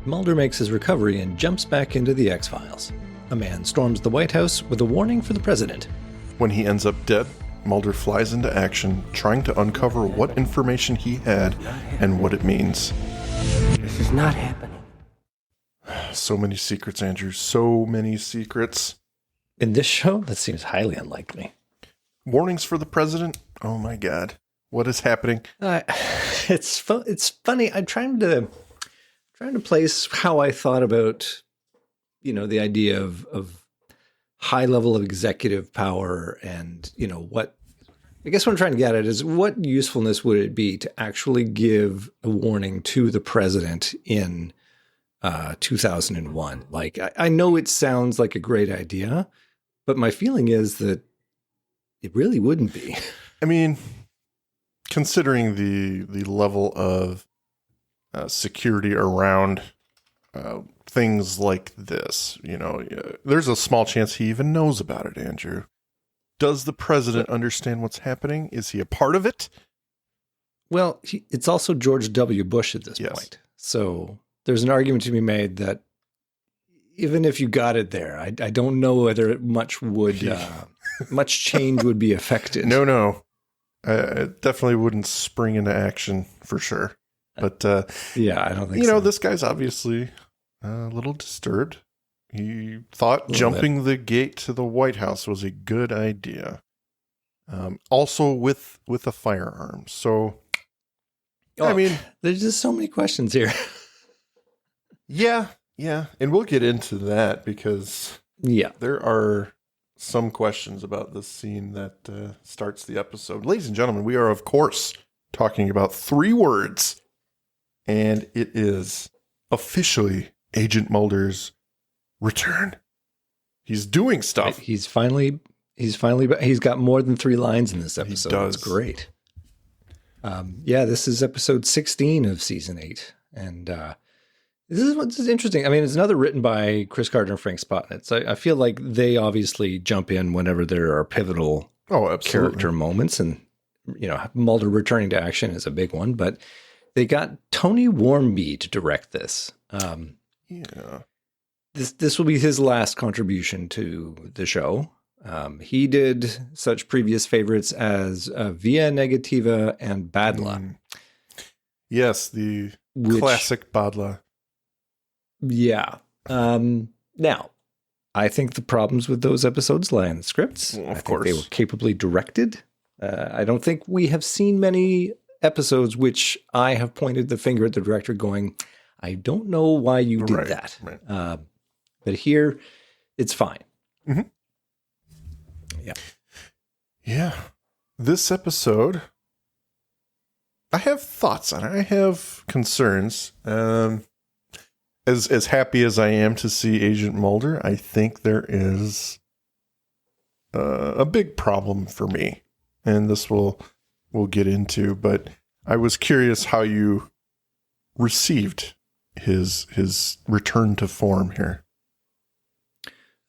Mulder makes his recovery and jumps back into the X-Files. A man storms the White House with a warning for the president. When he ends up dead, Mulder flies into action, trying to uncover what information he had and what it means. This is not happening. So many secrets, Andrew. So many secrets. In this show, that seems highly unlikely. Warnings for the president? Oh my God. What is happening? It's funny. I'm trying to place how I thought about, the idea of high level of executive power and, what I guess what I'm trying to get at is what usefulness would it be to actually give a warning to the president in 2001? Like, I know it sounds like a great idea, but my feeling is that it really wouldn't be. I mean, considering the level of security around things like this, there's a small chance he even knows about it, Andrew. Does the president understand what's happening? Is he a part of it? Well, it's also George W. Bush at this point. So there's an argument to be made that even if you got it there, I don't know whether much change would be affected. No. It definitely wouldn't spring into action for sure. But, I don't think so. This guy's obviously a little disturbed. He thought jumping the gate to the White House was a good idea. Also with a firearm. So, I mean, there's just so many questions here. Yeah. And we'll get into that because there are some questions about this scene that starts the episode. Ladies and gentlemen, we are, of course, talking about 3 words. And it is officially Agent Mulder's return. He's doing stuff. He's got more than 3 lines in this episode. He does. It's great. This is episode 16 of season 8. And this is interesting. I mean, it's another written by Chris Gardner and Frank Spotnitz. So I feel like they obviously jump in whenever there are pivotal character moments. And, Mulder returning to action is a big one. But they got Tony Warmby to direct this. This will be his last contribution to the show. He did such previous favorites as Via Negativa and Badla. Yes, the classic Badla. Yeah. Now, I think the problems with those episodes lie in the scripts. Well, I think they were capably directed. I don't think we have seen many episodes which I have pointed the finger at the director going, I don't know why you did that. Right. But here, it's fine. Mm-hmm. Yeah. This episode, I have thoughts on it. I have concerns. As happy as I am to see Agent Mulder, I think there is a big problem for me. And this we'll get into, but I was curious how you received his return to form here.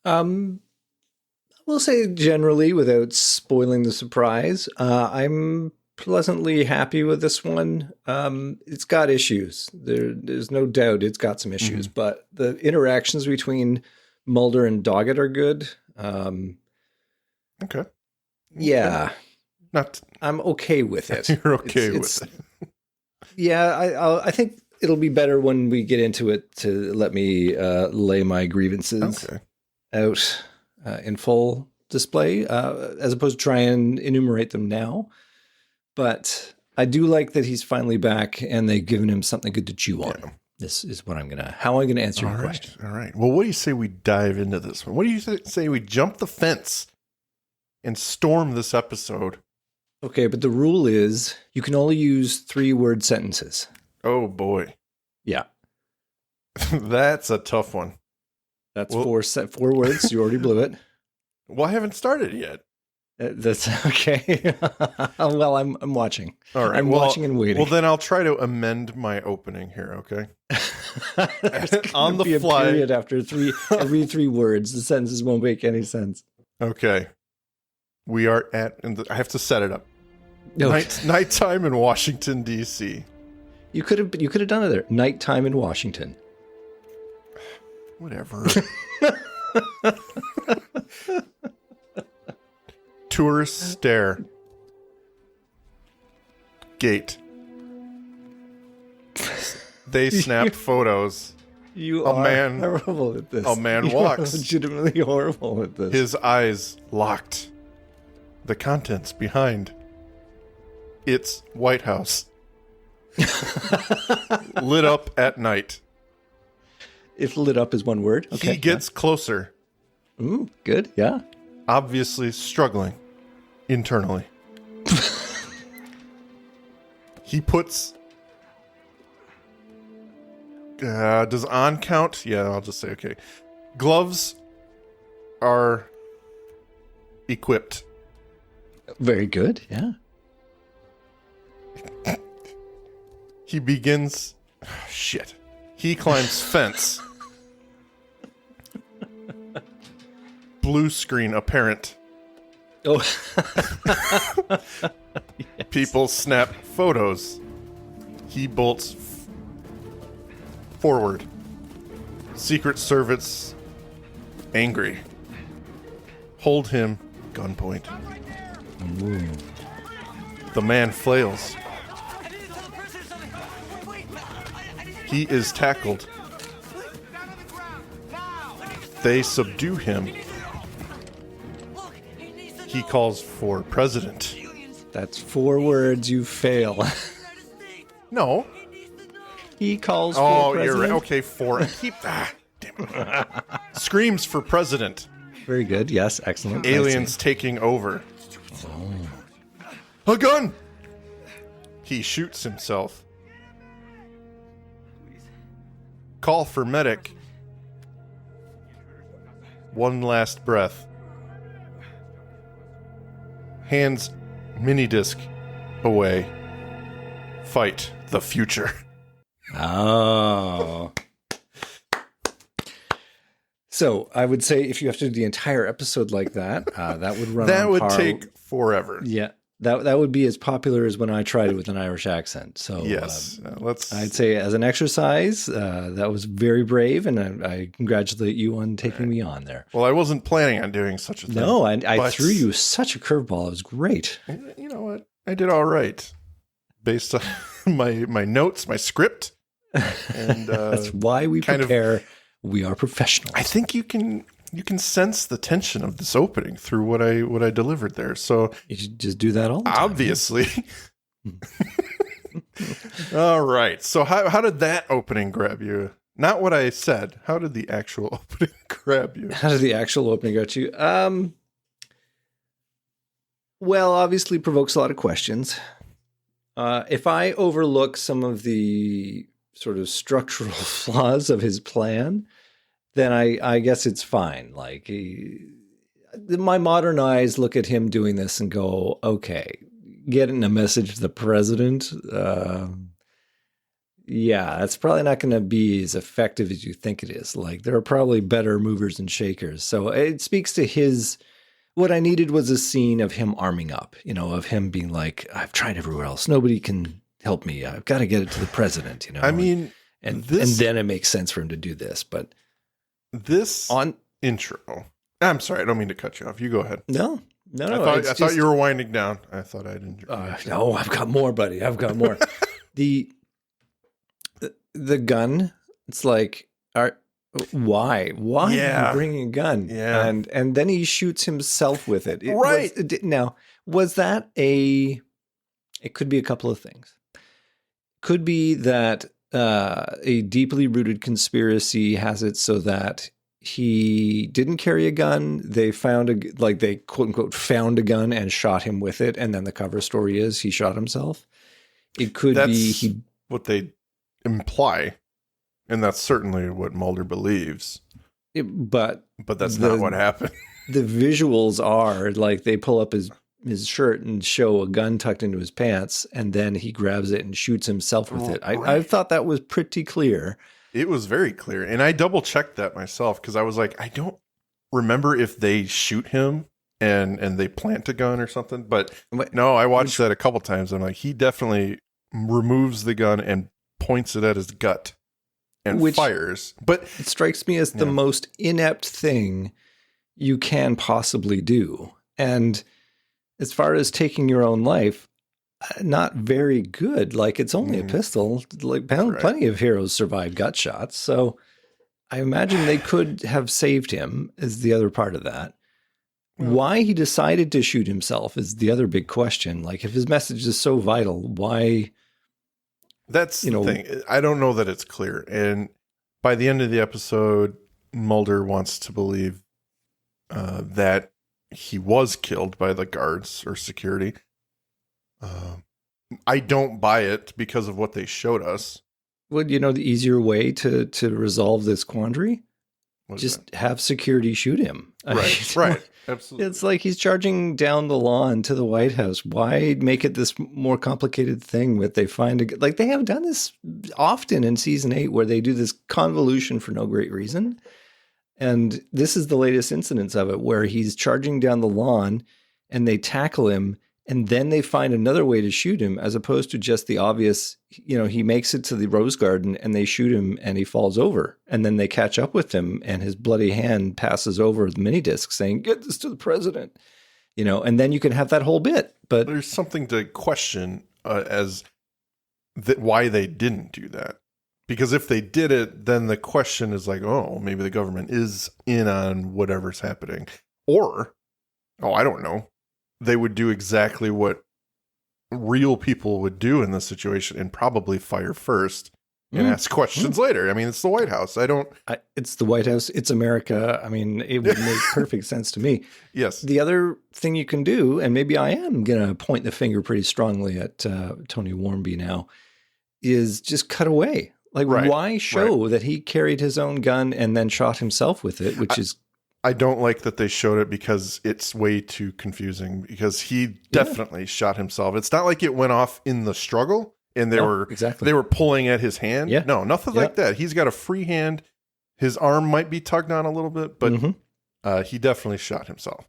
We'll say generally, without spoiling the surprise, I'm pleasantly happy with this one. It's got issues. There's no doubt it's got some issues, but the interactions between Mulder and Doggett are good. Okay. Yeah. I'm okay with it. You're okay with it. Yeah, I think it'll be better when we get into it to let me lay my grievances out in full display, as opposed to try and enumerate them now. But I do like that he's finally back and they've given him something good to chew on. Yeah. This is what how I'm going to answer your question. All right. Well, what do you say we dive into this one? What do you say we jump the fence and storm this episode? Okay, but the rule is you can only use 3-word sentences. Oh, boy. Yeah. That's a tough one. That's 4 words. You already blew it. Well, I haven't started yet. That's okay. Well, I'm watching. All right. I'm watching and waiting. Well, then I'll try to amend my opening here, okay? On the fly. A period after every 3 words. The sentences won't make any sense. Okay. We are I have to set it up. Okay. Nighttime in Washington, D.C. You could have done it there. Nighttime in Washington. Whatever. Tourist stare. Gate. They snapped photos. You are horrible at this. A man you walks. Are legitimately horrible at this. His eyes locked. The contents behind. It's White House. Lit up at night. If lit up is one word. Okay, he gets closer. Ooh, good. Yeah. Obviously struggling internally. He puts... does on count? Yeah, I'll just say okay. Gloves are equipped. Very good. Yeah. He begins... shit. He climbs fence. Blue screen apparent. Oh. Yes. People snap photos. He bolts forward. Secret Service angry. Hold him gunpoint. Ooh. The man flails. He is tackled. They subdue him. He calls for president. That's 4 words. You fail. No. He calls for president. Oh, you're right. Okay, 4. Keep that. Damn it. Screams for president. Very good. Yes, excellent. Aliens taking over. A gun! He shoots himself. Call for medic. One last breath. Hands mini disc away. Fight the future. Oh. So I would say if you have to do the entire episode like that, that would run. That on would par. take forever. Yeah, that would be as popular as when I tried it with an Irish accent. So yes, I'd say as an exercise, that was very brave, and I congratulate you on taking me on there. Well, I wasn't planning on doing such a thing. No, I threw you such a curveball. It was great. You know what? I did all right based on my notes, my script, and that's why we prepare. We are professionals. I think you can sense the tension of this opening through what I delivered there. So you should just do that all the time. Obviously. All right. So how did that opening grab you? Not what I said. How did the actual opening grab you? How did the actual opening grab you? Well, obviously provokes a lot of questions. If I overlook some of the sort of structural flaws of his plan, then I guess it's fine. Like my modern eyes look at him doing this and go, okay, getting a message to the president. Yeah, that's probably not going to be as effective as you think it is. Like there are probably better movers and shakers. So it speaks to his, what I needed was a scene of him arming up, of him being like, I've tried everywhere else. Nobody can help me. I've got to get it to the president, I mean, and then it makes sense for him to do this. But this intro, I'm sorry, I don't mean to cut you off. You go ahead. No. I thought you were winding down. I thought I'd enjoy. No, I've got more, buddy. I've got more. the gun. It's like, why are you bringing a gun? Yeah, and then he shoots himself with it. Right now, was that a? It could be a couple of things. Could be that a deeply rooted conspiracy has it so that he didn't carry a gun. They found they quote unquote found a gun and shot him with it. And then the cover story is he shot himself. It could be what they imply. And that's certainly what Mulder believes. But that's not what happened. The visuals are like they pull up his shirt and show a gun tucked into his pants, and then he grabs it and shoots himself with it. I thought that was pretty clear. It was very clear. And I double checked that myself because I was like, I don't remember if they shoot him and they plant a gun or something. But no, I watched that a couple times. I'm like, he definitely removes the gun and points it at his gut and fires. But it strikes me as the most inept thing you can possibly do. And as far as taking your own life, not very good. Like, it's only a pistol. Like, plenty of heroes survive gut shots. So I imagine they could have saved him is the other part of that. Why he decided to shoot himself is the other big question. Like, if his message is so vital, why? That's the thing. I don't know that it's clear. And by the end of the episode, Mulder wants to believe that he was killed by the guards or security. I don't buy it because of what they showed us. Well, the easier way to resolve this quandary? Just have security shoot him. Right. Absolutely. It's like he's charging down the lawn to the White House. Why make it this more complicated thing that they find? Like, they have done this often in season 8 where they do this convolution for no great reason. And this is the latest incidence of it where he's charging down the lawn and they tackle him and then they find another way to shoot him as opposed to just the obvious, he makes it to the rose garden and they shoot him and he falls over. And then they catch up with him and his bloody hand passes over the mini disc saying, "Get this to the president," and then you can have that whole bit. But there's something to question why they didn't do that. Because if they did it, then the question is like, oh, maybe the government is in on whatever's happening. Or, I don't know. They would do exactly what real people would do in this situation and probably fire first and ask questions later. I mean, it's the White House. It's the White House. It's America. I mean, it would make perfect sense to me. Yes. The other thing you can do, and maybe I am going to point the finger pretty strongly at Tony Warmby now, is just cut away. Like, why show that he carried his own gun and then shot himself with it, which is... I don't like that they showed it because it's way too confusing because he definitely shot himself. It's not like it went off in the struggle and they were pulling at his hand. Yeah. No, nothing like that. He's got a free hand. His arm might be tugged on a little bit, but he definitely shot himself.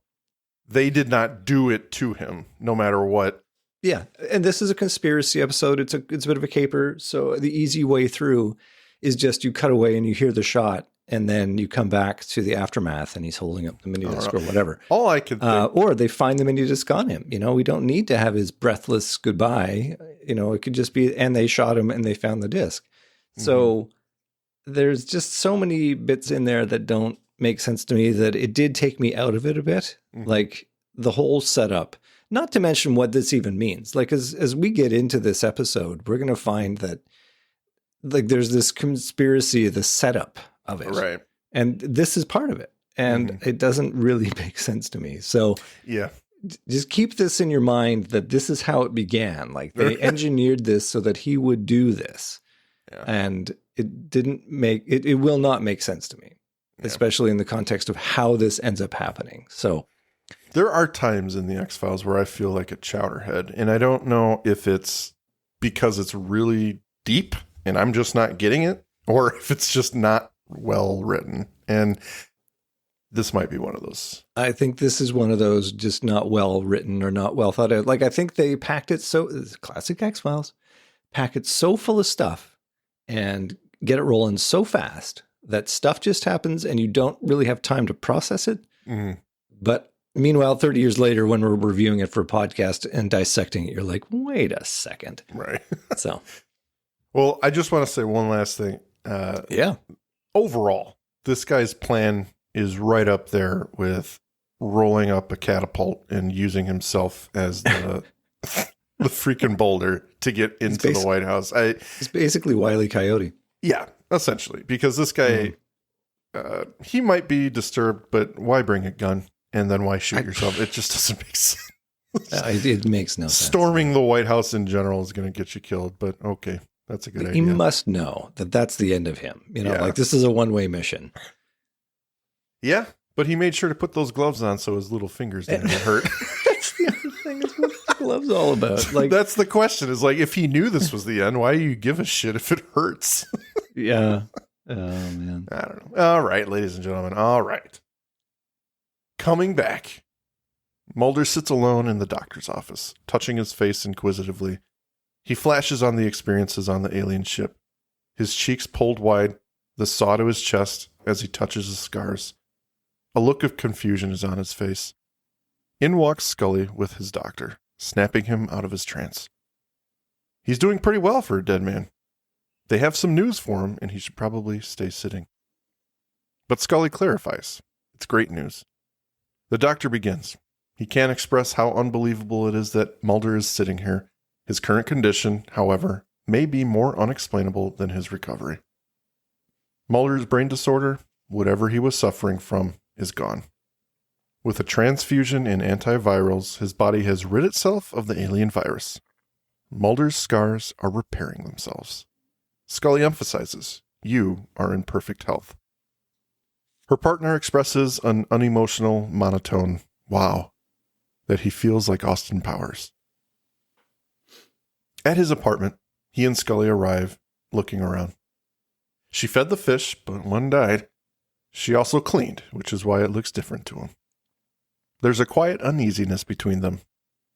They did not do it to him, no matter what. Yeah, and this is a conspiracy episode. It's a bit of a caper. So the easy way through is just you cut away and you hear the shot, and then you come back to the aftermath, and he's holding up the mini disc or whatever. All I could think, or they find the mini disc on him. We don't need to have his breathless goodbye. It could just be, and they shot him and they found the disc. So there's just so many bits in there that don't make sense to me that it did take me out of it a bit. Like the whole setup. Not to mention what this even means. Like, as we get into this episode, we're going to find that, like, there's this conspiracy, the setup of it. Right. And this is part of it. And it doesn't really make sense to me. So just keep this in your mind that this is how it began. Like, they engineered this so that he would do this. Yeah. And it didn't make, it will not make sense to me, especially in the context of how this ends up happening. So... There are times in the X-Files where I feel like a chowderhead, and I don't know if it's because it's really deep and I'm just not getting it, or if it's just not well written. And this might be one of those. I think this is one of those just not well written or not well thought out. Like, I think they packed it so, classic X-Files, pack it so full of stuff and get it rolling so fast that stuff just happens and you don't really have time to process it. But meanwhile, 30 years later, when we're reviewing it for a podcast and dissecting it, you're like, wait a second. Right. So, well, I just want to say one last thing. Overall, this guy's plan is right up there with rolling up a catapult and using himself as the freaking boulder to get into the White House. It's basically Wile E. Coyote. Yeah, essentially. Because this guy, he might be disturbed, but why bring a gun? And then why shoot yourself? It just doesn't make sense. It makes no sense. Storming the White House in general is going to get you killed, but okay, that's a good idea. He must know that that's the end of him. Like, this is a one-way mission. Yeah, but he made sure to put those gloves on so his little fingers didn't get hurt. That's the other thing. Is what the gloves all about? Like, that's the question. Is like, if he knew this was the end, why do you give a shit if it hurts? Yeah. Oh man. I don't know. All right, ladies and gentlemen. All right. Coming back, Mulder sits alone in the doctor's office, touching his face inquisitively. He flashes on the experiences on the alien ship, his cheeks pulled wide, the saw to his chest as he touches his scars. A look of confusion is on his face. In walks Scully with his doctor, snapping him out of his trance. He's doing pretty well for a dead man. They have some news for him, and he should probably stay sitting. But Scully clarifies. It's great news. The doctor begins. He can't express how unbelievable it is that Mulder is sitting here. His current condition, however, may be more unexplainable than his recovery. Mulder's brain disorder, whatever he was suffering from, is gone. With a transfusion and antivirals, his body has rid itself of the alien virus. Mulder's scars are repairing themselves. Scully emphasizes, you are in perfect health. Her partner expresses an unemotional, monotone, wow, that he feels like Austin Powers. At his apartment, he and Scully arrive, looking around. She fed the fish, but one died. She also cleaned, which is why it looks different to him. There's a quiet uneasiness between them.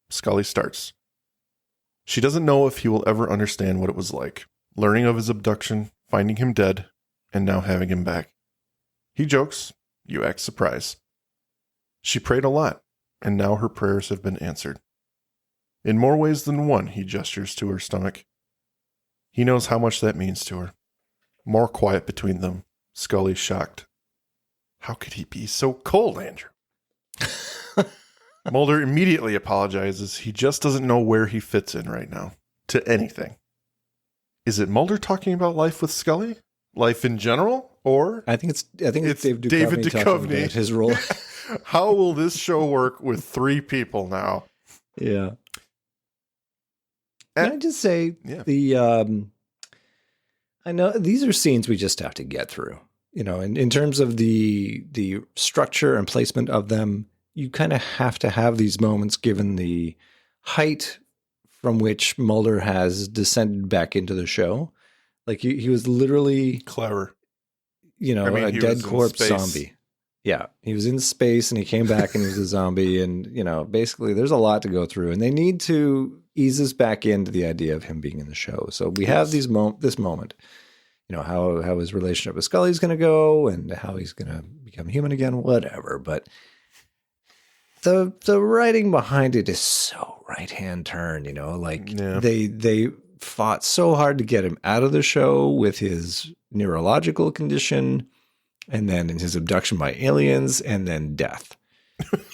Scully starts. She doesn't know if he will ever understand what it was like, learning of his abduction, finding him dead, and now having him back. He jokes, you act surprised. She prayed a lot, and now her prayers have been answered. In more ways than one, he gestures to her stomach. He knows how much that means to her. More quiet between them. Scully shocked. How could he be so cold, Andrew? Mulder immediately apologizes. He just doesn't know where he fits in right now. To anything. Is it Mulder talking about life with Scully? Life in general? Or I think it's David Duchovny talking about his role. How will this show work with three people now? Yeah. Can I just say I know these are scenes we just have to get through. You know, in terms of the structure and placement of them, you kind of have to have these moments given the height from which Mulder has descended back into the show. Like he was literally clever. You know, a dead corpse zombie. Yeah, he was in space and he came back and he was a zombie. And, you know, basically there's a lot to go through. And they need to ease us back into the idea of him being in the show. So we have this moment, you know, how his relationship with Scully is going to go and how he's going to become human again, whatever. But the writing behind it is so right-hand turn, you know, like they fought so hard to get him out of the show with his neurological condition and then in his abduction by aliens and then death.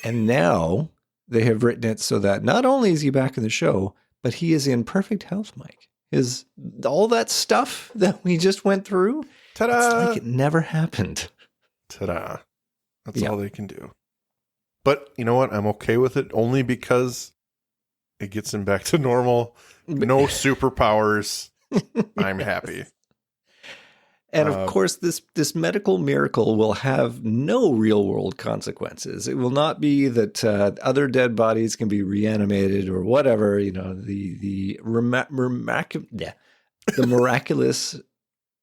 And now they have written it so that not only is he back in the show, but he is in perfect health, Mike. All that stuff that we just went through, ta-da! It's like it never happened. Ta-da. That's all they can do. But you know what? I'm okay with it only because it gets him back to normal. No superpowers. I'm happy. And of course, this medical miracle will have no real world consequences. It will not be that other dead bodies can be reanimated or whatever. You know, the miraculous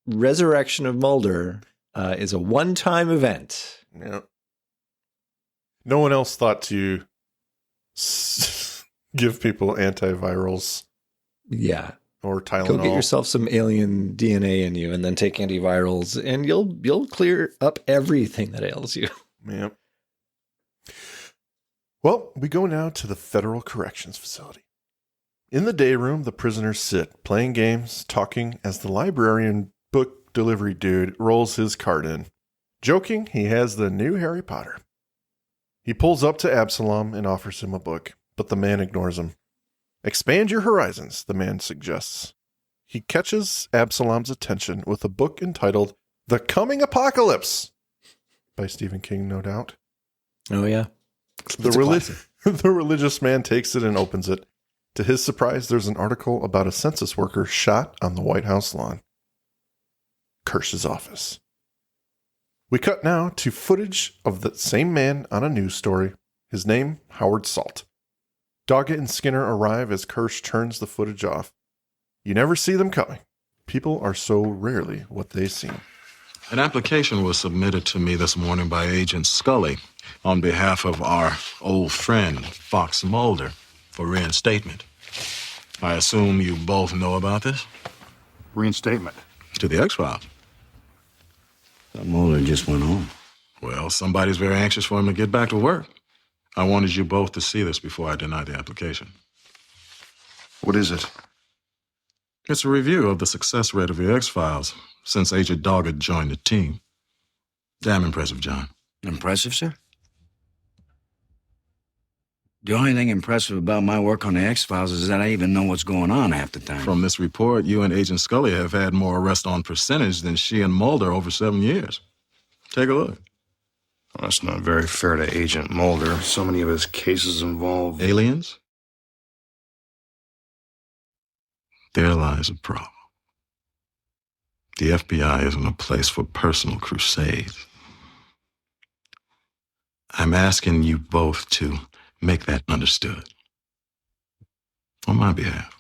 resurrection of Mulder is a one-time event. Yeah. No one else thought to give people antivirals. Yeah. Or Tylenol. Go get yourself some alien DNA in you and then take antivirals and you'll clear up everything that ails you. Yeah. Well, we go now to the Federal Corrections Facility. In the day room, the prisoners sit, playing games, talking as the librarian book delivery dude rolls his cart in. Joking, he has the new Harry Potter. He pulls up to Absalom and offers him a book, but the man ignores him. Expand your horizons, the man suggests. He catches Absalom's attention with a book entitled The Coming Apocalypse by Stephen King, no doubt. Oh, yeah. The religious man takes it and opens it. To his surprise, there's an article about a census worker shot on the White House lawn. Kirsch's office. We cut now to footage of the same man on a news story. His name, Howard Salt. Doggett and Skinner arrive as Kirsch turns the footage off. You never see them coming. People are so rarely what they seem. An application was submitted to me this morning by Agent Scully on behalf of our old friend, Fox Mulder, for reinstatement. I assume you both know about this? Reinstatement? To the X-Files. Mulder just went home. Well, somebody's very anxious for him to get back to work. I wanted you both to see this before I deny the application. What is it? It's a review of the success rate of the X-Files since Agent Doggett joined the team. Damn impressive, John. Impressive, sir? The only thing impressive about my work on the X-Files is that I even know what's going on half the time. From this report, you and Agent Scully have had more arrests on percentage than she and Mulder over 7 years. Take a look. Well, that's not very fair to Agent Mulder. So many of his cases involve Aliens? There lies a problem. The FBI isn't a place for personal crusades. I'm asking you both to make that understood. On my behalf.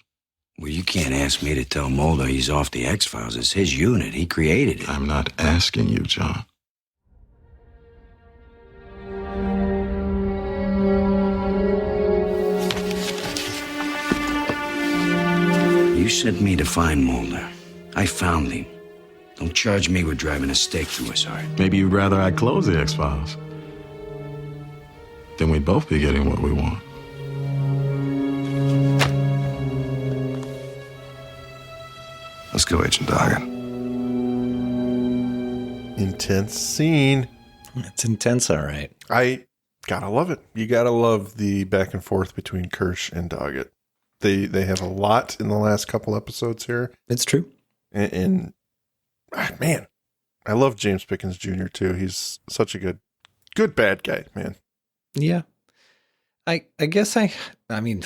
Well, you can't ask me to tell Mulder he's off the X-Files. It's his unit. He created it. I'm not asking you, John. You sent me to find Mulder. I found him. Don't charge me with driving a stake through his heart. Maybe you'd rather I close the X-Files. Then we'd both be getting what we want. Let's go, Agent Doggett. Intense scene. It's intense, all right. I gotta love it. You gotta love the back and forth between Kirsch and Doggett. They have a lot in the last couple episodes here. It's true. And man, I love James Pickens Jr. too. He's such a good bad guy, man. Yeah. I guess I mean,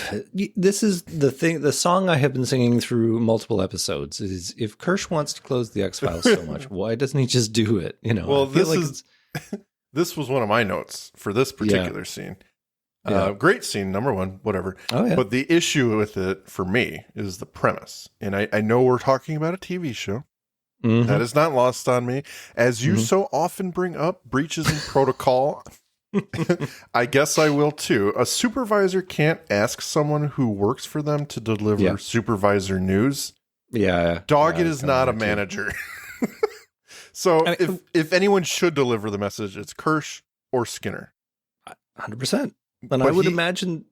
this is the thing. The song I have been singing through multiple episodes is, if Kirsch wants to close the X-Files so much, why doesn't he just do it? You know, well, this was one of my notes for this particular scene. Great scene, number one, whatever. Oh, yeah. But the issue with it for me is the premise. And I know we're talking about a TV show. Mm-hmm. That is not lost on me. As you so often bring up breaches in protocol, I guess I will too. A supervisor can't ask someone who works for them to deliver supervisor news. Yeah. Doggett is not a manager. So if anyone should deliver the message, it's Kirsch or Skinner. 100%. And I would imagine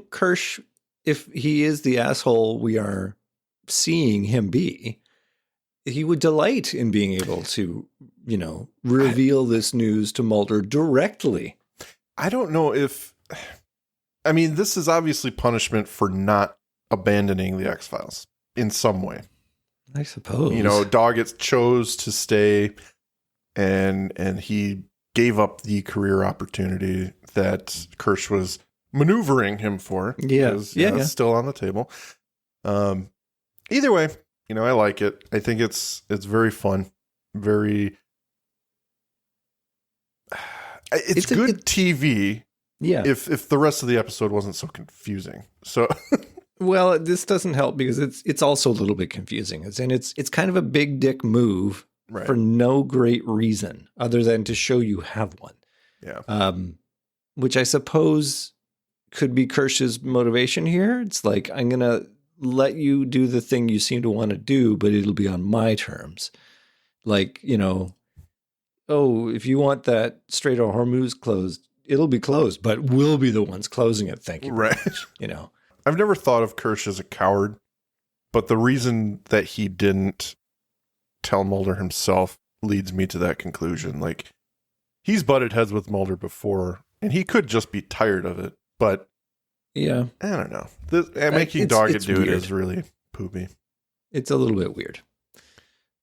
Kirsch, if he is the asshole we are seeing him be, he would delight in being able to, reveal this news to Mulder directly. I don't know this is obviously punishment for not abandoning the X-Files in some way. I suppose. Doggett chose to stay and he gave up the career opportunity that Kirsch was maneuvering him for. It's still on the table. Either way, I like it. I think it's very fun. It's good TV. Yeah. If the rest of the episode wasn't so confusing. So well, this doesn't help because it's also a little bit confusing. It's kind of a big dick move for no great reason other than to show you have one. Yeah. Which I suppose could be Kirsch's motivation here. It's like, I'm going to let you do the thing you seem to want to do, but it'll be on my terms. Like, if you want that Strait of Hormuz closed, it'll be closed, but we'll be the ones closing it. Thank you. Right. I've never thought of Kirsch as a coward, but the reason that he didn't tell Mulder himself leads me to that conclusion. Like, he's butted heads with Mulder before, and he could just be tired of it, but yeah, I don't know. Making Doggett do it is really poopy. It's a little bit weird.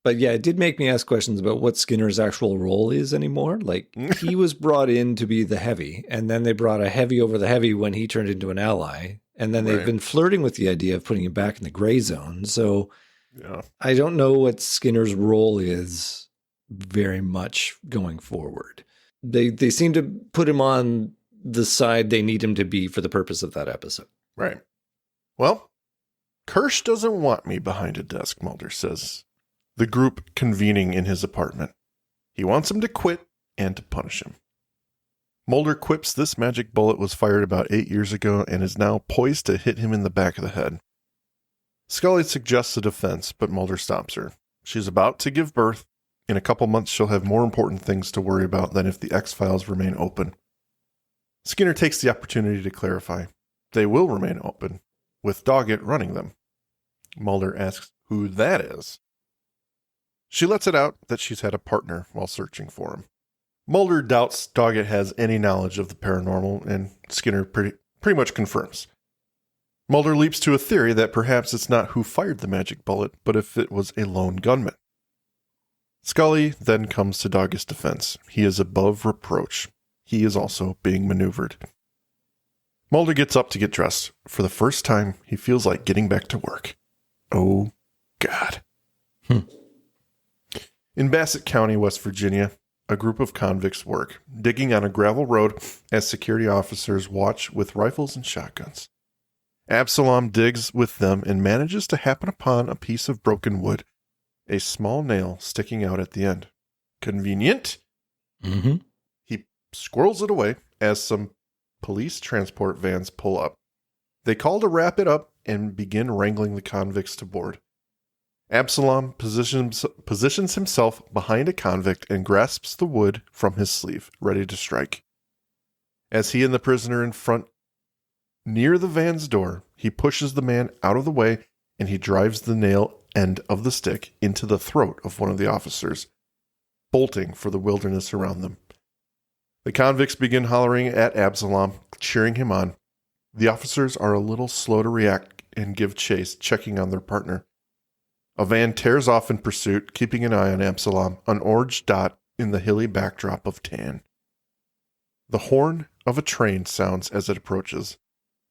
But yeah, it did make me ask questions about what Skinner's actual role is anymore. Like, he was brought in to be the heavy, and then they brought a heavy over the heavy when he turned into an ally. And then they've been flirting with the idea of putting him back in the gray zone. So I don't know what Skinner's role is very much going forward. They seem to put him on the side they need him to be for the purpose of that episode. Right. Well, Kirsch doesn't want me behind a desk, Mulder says. The group convening in his apartment. He wants him to quit and to punish him. Mulder quips this magic bullet was fired about 8 years ago and is now poised to hit him in the back of the head. Scully suggests a defense, but Mulder stops her. She's about to give birth, In a couple months, she'll have more important things to worry about than if the X-Files remain open. Skinner takes the opportunity to clarify. They will remain open, with Doggett running them. Mulder asks who that is. She lets it out that she's had a partner while searching for him. Mulder doubts Doggett has any knowledge of the paranormal, and Skinner pretty much confirms. Mulder leaps to a theory that perhaps it's not who fired the magic bullet, but if it was a lone gunman. Scully then comes to Doggett's defense. He is above reproach. He is also being maneuvered. Mulder gets up to get dressed. For the first time, he feels like getting back to work. Oh, God. In Bassett County, West Virginia, a group of convicts work, digging on a gravel road as security officers watch with rifles and shotguns. Absalom digs with them and manages to happen upon a piece of broken wood, a small nail sticking out at the end. Convenient? Mm-hmm. He squirrels it away as some police transport vans pull up. They call to wrap it up and begin wrangling the convicts to board. Absalom positions himself behind a convict and grasps the wood from his sleeve, ready to strike. As he and the prisoner in front near the van's door, he pushes the man out of the way and he drives the nail end of the stick into the throat of one of the officers, bolting for the wilderness around them. The convicts begin hollering at Absalom, cheering him on. The officers are a little slow to react and give chase, checking on their partner. A van tears off in pursuit, keeping an eye on Absalom, an orange dot in the hilly backdrop of tan. The horn of a train sounds as it approaches.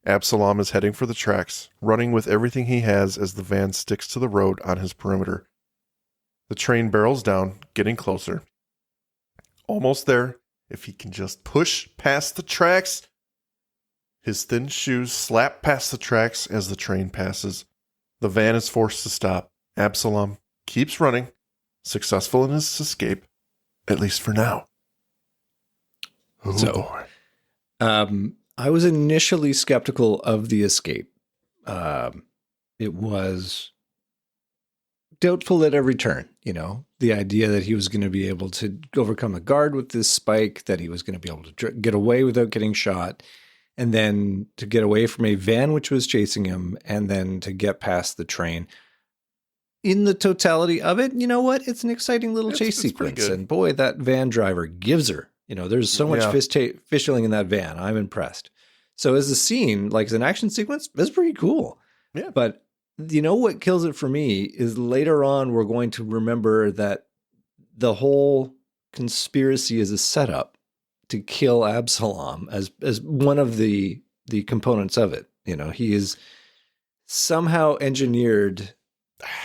Absalom is heading for the tracks, running with everything he has as the van sticks to the road on his perimeter. The train barrels down, getting closer. Almost there, if he can just push past the tracks. His thin shoes slap past the tracks as the train passes. The van is forced to stop. Absalom keeps running, successful in his escape, at least for now. Oh, boy. I was initially skeptical of the escape. It was doubtful at every turn, the idea that he was going to be able to overcome a guard with this spike, that he was going to be able to get away without getting shot, and then to get away from a van which was chasing him, and then to get past the train. In the totality of it, you know what? It's an exciting little chase sequence. And boy, that van driver gives her. There's so much fishing in that van. I'm impressed. So as a scene, like as an action sequence, it's pretty cool. Yeah. But what kills it for me is later on, we're going to remember that the whole conspiracy is a setup to kill Absalom as one of the components of it. He is somehow engineered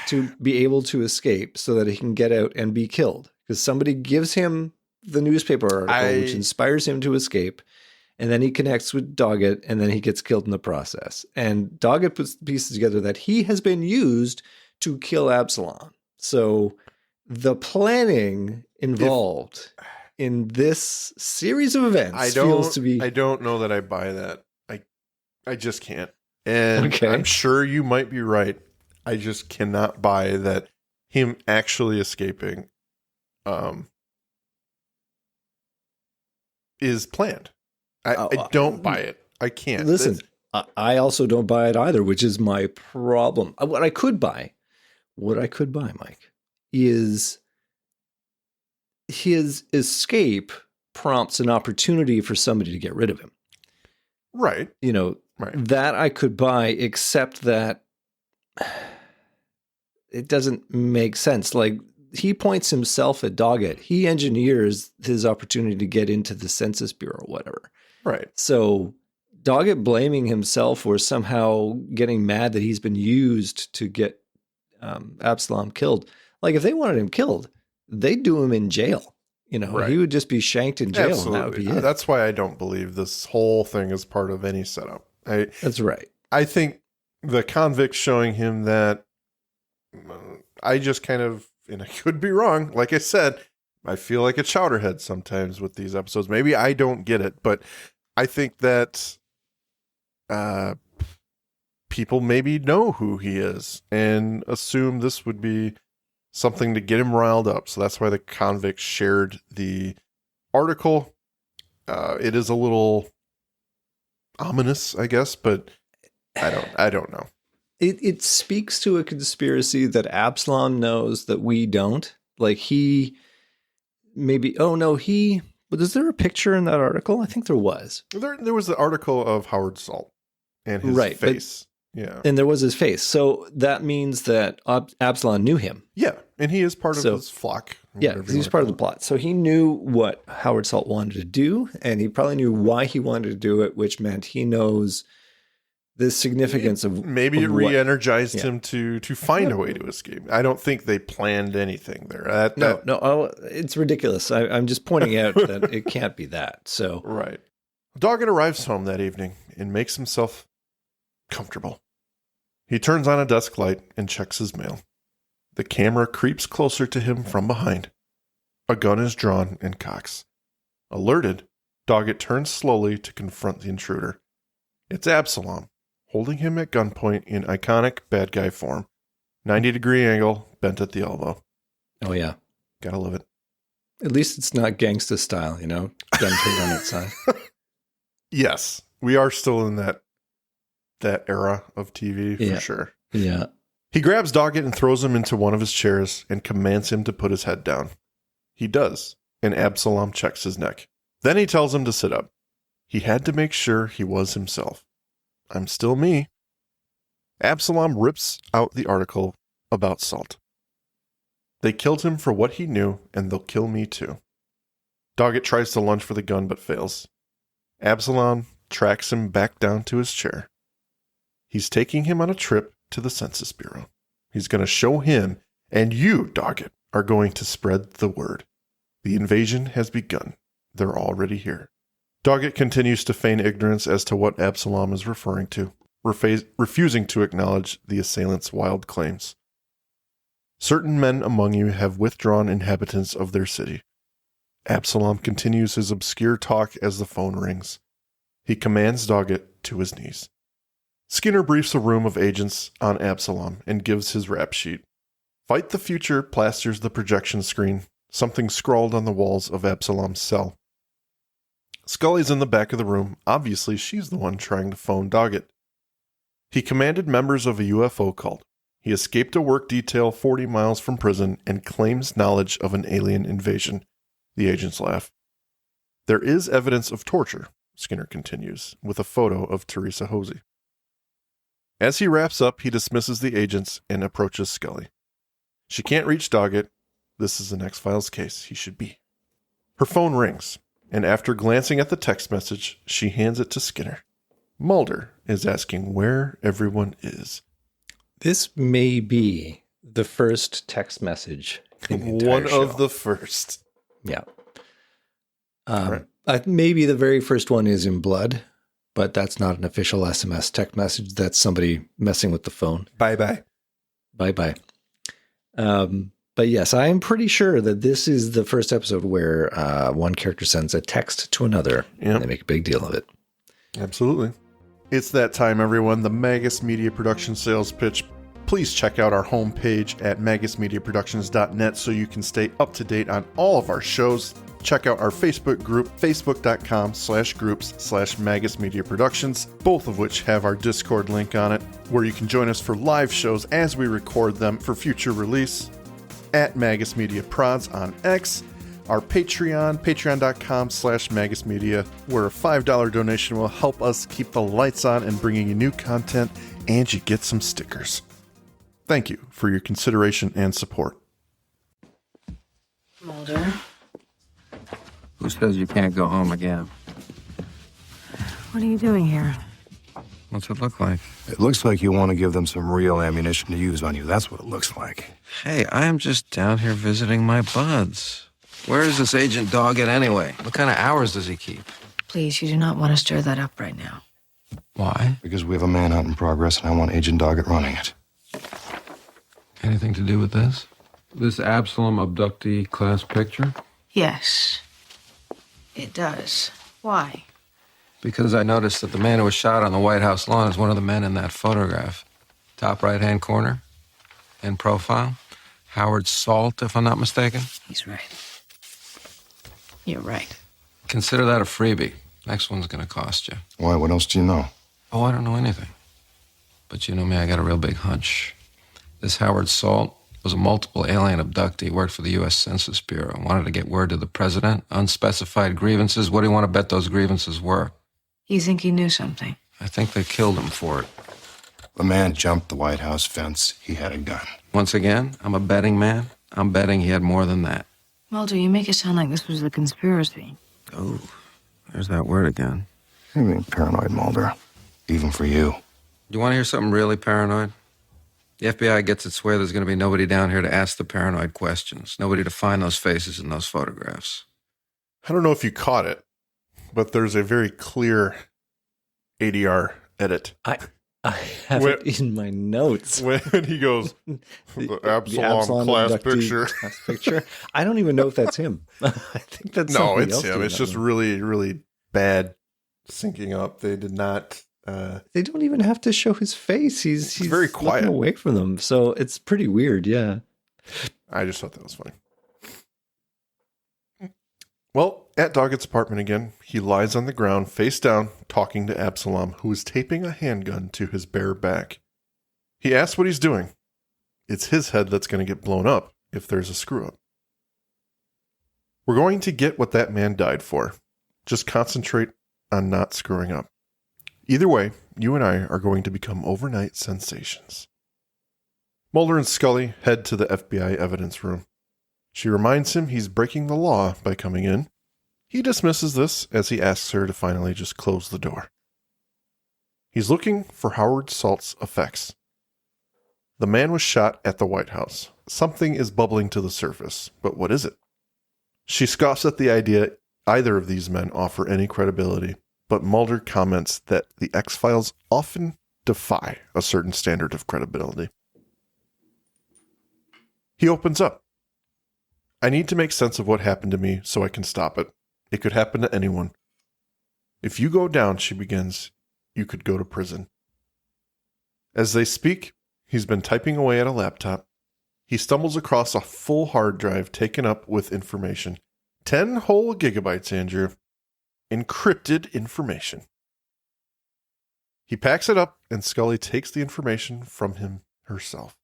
to be able to escape so that he can get out and be killed, because somebody gives him the newspaper article which inspires him to escape, and then he connects with Doggett, and then he gets killed in the process. And Doggett puts the pieces together that he has been used to kill Absalom. So the planning involved in this series of events feels to be... I don't know that I buy that. I just can't. And okay. I'm sure you might be right. I just cannot buy that him actually escaping is planned. I don't buy it. I can't. Listen, I also don't buy it either, which is my problem. What I could buy, Mike, is his escape prompts an opportunity for somebody to get rid of him. Right. Right. That I could buy, except that it doesn't make sense. Like, he points himself at Doggett. He engineers his opportunity to get into the Census Bureau, whatever. Right. So Doggett blaming himself or somehow getting mad that he's been used to get Absalom killed. Like, if they wanted him killed, they'd do him in jail. Right. He would just be shanked in jail. Absolutely. And that would be it. That's why I don't believe this whole thing is part of any setup. That's right. I think the convict showing him that, I just kind of, and I could be wrong, like I said, I feel like a chowderhead sometimes with these episodes. Maybe I don't get it, but I think that people maybe know who he is and assume this would be something to get him riled up. So that's why the convict shared the article. It is a little ominous, I guess, but I don't know. It speaks to a conspiracy that Absalom knows that we don't. Like he maybe, but is there a picture in that article? I think there was. There was the article of Howard Salt and his face. Yeah. And there was his face. So that means that Absalom knew him. Yeah. And he is part of his flock. Yeah, he's part of the plot. So he knew what Howard Salt wanted to do, and he probably knew why he wanted to do it, which meant he knows the significance of maybe it re-energized him to find a way to escape. I don't think they planned anything there. No, it's ridiculous. I'm just pointing out that it can't be that. So right. Doggett arrives home that evening and makes himself comfortable. He turns on a desk light and checks his mail. The camera creeps closer to him from behind. A gun is drawn and cocks. Alerted, Doggett turns slowly to confront the intruder. It's Absalom, holding him at gunpoint in iconic bad guy form. 90-degree angle, bent at the elbow. Oh, yeah. Gotta love it. At least it's not gangsta style, gun turned on its side. Yes, we are still in that era of TV, for sure. Yeah. He grabs Doggett and throws him into one of his chairs and commands him to put his head down. He does, and Absalom checks his neck. Then he tells him to sit up. He had to make sure he was himself. I'm still me. Absalom rips out the article about Salt. They killed him for what he knew, and they'll kill me too. Doggett tries to lunge for the gun but fails. Absalom tracks him back down to his chair. He's taking him on a trip to the Census Bureau. He's going to show him, and you, Doggett, are going to spread the word. The invasion has begun. They're already here. Doggett continues to feign ignorance as to what Absalom is referring to, refusing to acknowledge the assailant's wild claims. Certain men among you have withdrawn inhabitants of their city. Absalom continues his obscure talk as the phone rings. He commands Doggett to his knees. Skinner briefs a room of agents on Absalom and gives his rap sheet. Fight the Future plasters the projection screen, something scrawled on the walls of Absalom's cell. Scully's in the back of the room. Obviously, she's the one trying to phone Doggett. He commanded members of a UFO cult. He escaped a work detail 40 miles from prison and claims knowledge of an alien invasion. The agents laugh. There is evidence of torture, Skinner continues, with a photo of Teresa Hosey. As he wraps up, he dismisses the agents and approaches Scully. She can't reach Doggett. This is an X-Files case. He should be. Her phone rings, and after glancing at the text message, she hands it to Skinner. Mulder is asking where everyone is. This may be the first text message in the entire One show. of the first. Yeah. Right. Maybe the very first one is in blood, but that's not an official SMS text message. That's somebody messing with the phone. Bye-bye. Bye-bye. But yes, I am pretty sure that this is the first episode where one character sends a text to another, and they make a big deal of it. Absolutely. It's that time, everyone. The Magus Media Production sales pitch. Please check out our homepage at magusmediaproductions.net so you can stay up to date on all of our shows. Check out our Facebook group, facebook.com/groups/Magus Media Productions, both of which have our Discord link on it, where you can join us for live shows as we record them for future release. At Magus Media Prods on X, our Patreon, patreon.com/Magus Media, where a $5 donation will help us keep the lights on and bringing you new content, and you get some stickers. Thank you for your consideration and support. Mulder? Who says you can't go home again? What are you doing here? What's it look like? It looks like you want to give them some real ammunition to use on you. That's what it looks like. Hey, I am just down here visiting my buds. Where is this Agent Doggett anyway? What kind of hours does he keep? Please, you do not want to stir that up right now. Why? Because we have a manhunt in progress, and I want Agent Doggett running it. Anything to do with this? This Absalom abductee class picture? Yes, it does. Why? Because I noticed that the man who was shot on the White House lawn is one of the men in that photograph. Top right-hand corner, in profile. Howard Salt, if I'm not mistaken. He's right. You're right. Consider that a freebie. Next one's going to cost you. Why? What else do you know? Oh, I don't know anything. But you know me, I got a real big hunch. This Howard Salt was a multiple alien abductee, worked for the U.S. Census Bureau, wanted to get word to the president, unspecified grievances. What do you want to bet those grievances were? You think he knew something? I think they killed him for it. The man jumped the White House fence. He had a gun. Once again, I'm a betting man. I'm betting he had more than that. Mulder, you make it sound like this was a conspiracy. Oh, there's that word again. You're being paranoid, Mulder. Even for you. You want to hear something really paranoid? The FBI gets its way there's going to be nobody down here to ask the paranoid questions. Nobody to find those faces in those photographs. I don't know if you caught it, but there's a very clear ADR edit. I have it in my notes. When he goes, the Absalom class picture. I don't even know if that's him. I think that's no, it's him. It's just really, really bad syncing up. They did not. They don't even have to show his face. He's very quiet away from them. So it's pretty weird. Yeah. I just thought that was funny. Well, at Doggett's apartment again, he lies on the ground, face down, talking to Absalom, who is taping a handgun to his bare back. He asks what he's doing. It's his head that's going to get blown up if there's a screw-up. We're going to get what that man died for. Just concentrate on not screwing up. Either way, you and I are going to become overnight sensations. Mulder and Scully head to the FBI evidence room. She reminds him he's breaking the law by coming in. He dismisses this as he asks her to finally just close the door. He's looking for Howard Salt's effects. The man was shot at the White House. Something is bubbling to the surface, but what is it? She scoffs at the idea either of these men offer any credibility, but Mulder comments that the X-Files often defy a certain standard of credibility. He opens up. I need to make sense of what happened to me so I can stop it. It could happen to anyone. If you go down, she begins, you could go to prison. As they speak, he's been typing away at a laptop. He stumbles across a full hard drive taken up with information. 10 whole gigabytes, Andrew. Encrypted information. He packs it up, and Scully takes the information from him herself.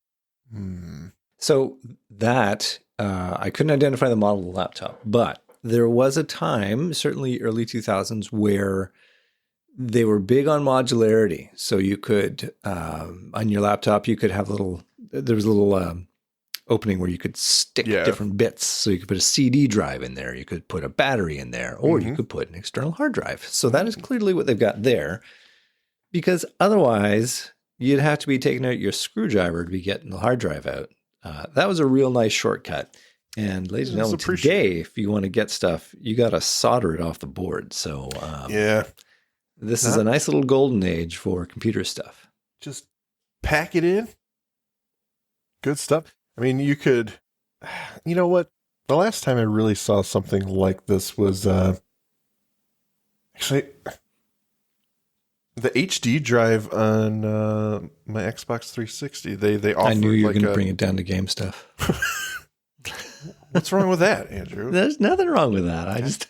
So that, I couldn't identify the model of the laptop, but there was a time, certainly early 2000s, where they were big on modularity. So you could, on your laptop, you could have there was a little opening where you could stick different bits. So you could put a CD drive in there, you could put a battery in there, or you could put an external hard drive. So that is clearly what they've got there, because otherwise you'd have to be taking out your screwdriver to be getting the hard drive out. That was a real nice shortcut. And ladies and gentlemen, today, if you want to get stuff, you got to solder it off the board. So this is a nice little golden age for computer stuff. Just pack it in. Good stuff. I mean, you could, you know what? The last time I really saw something like this was actually the HD drive on my Xbox 360. They offered. I knew you were going to bring it down to game stuff. What's wrong with that, Andrew? There's nothing wrong with that.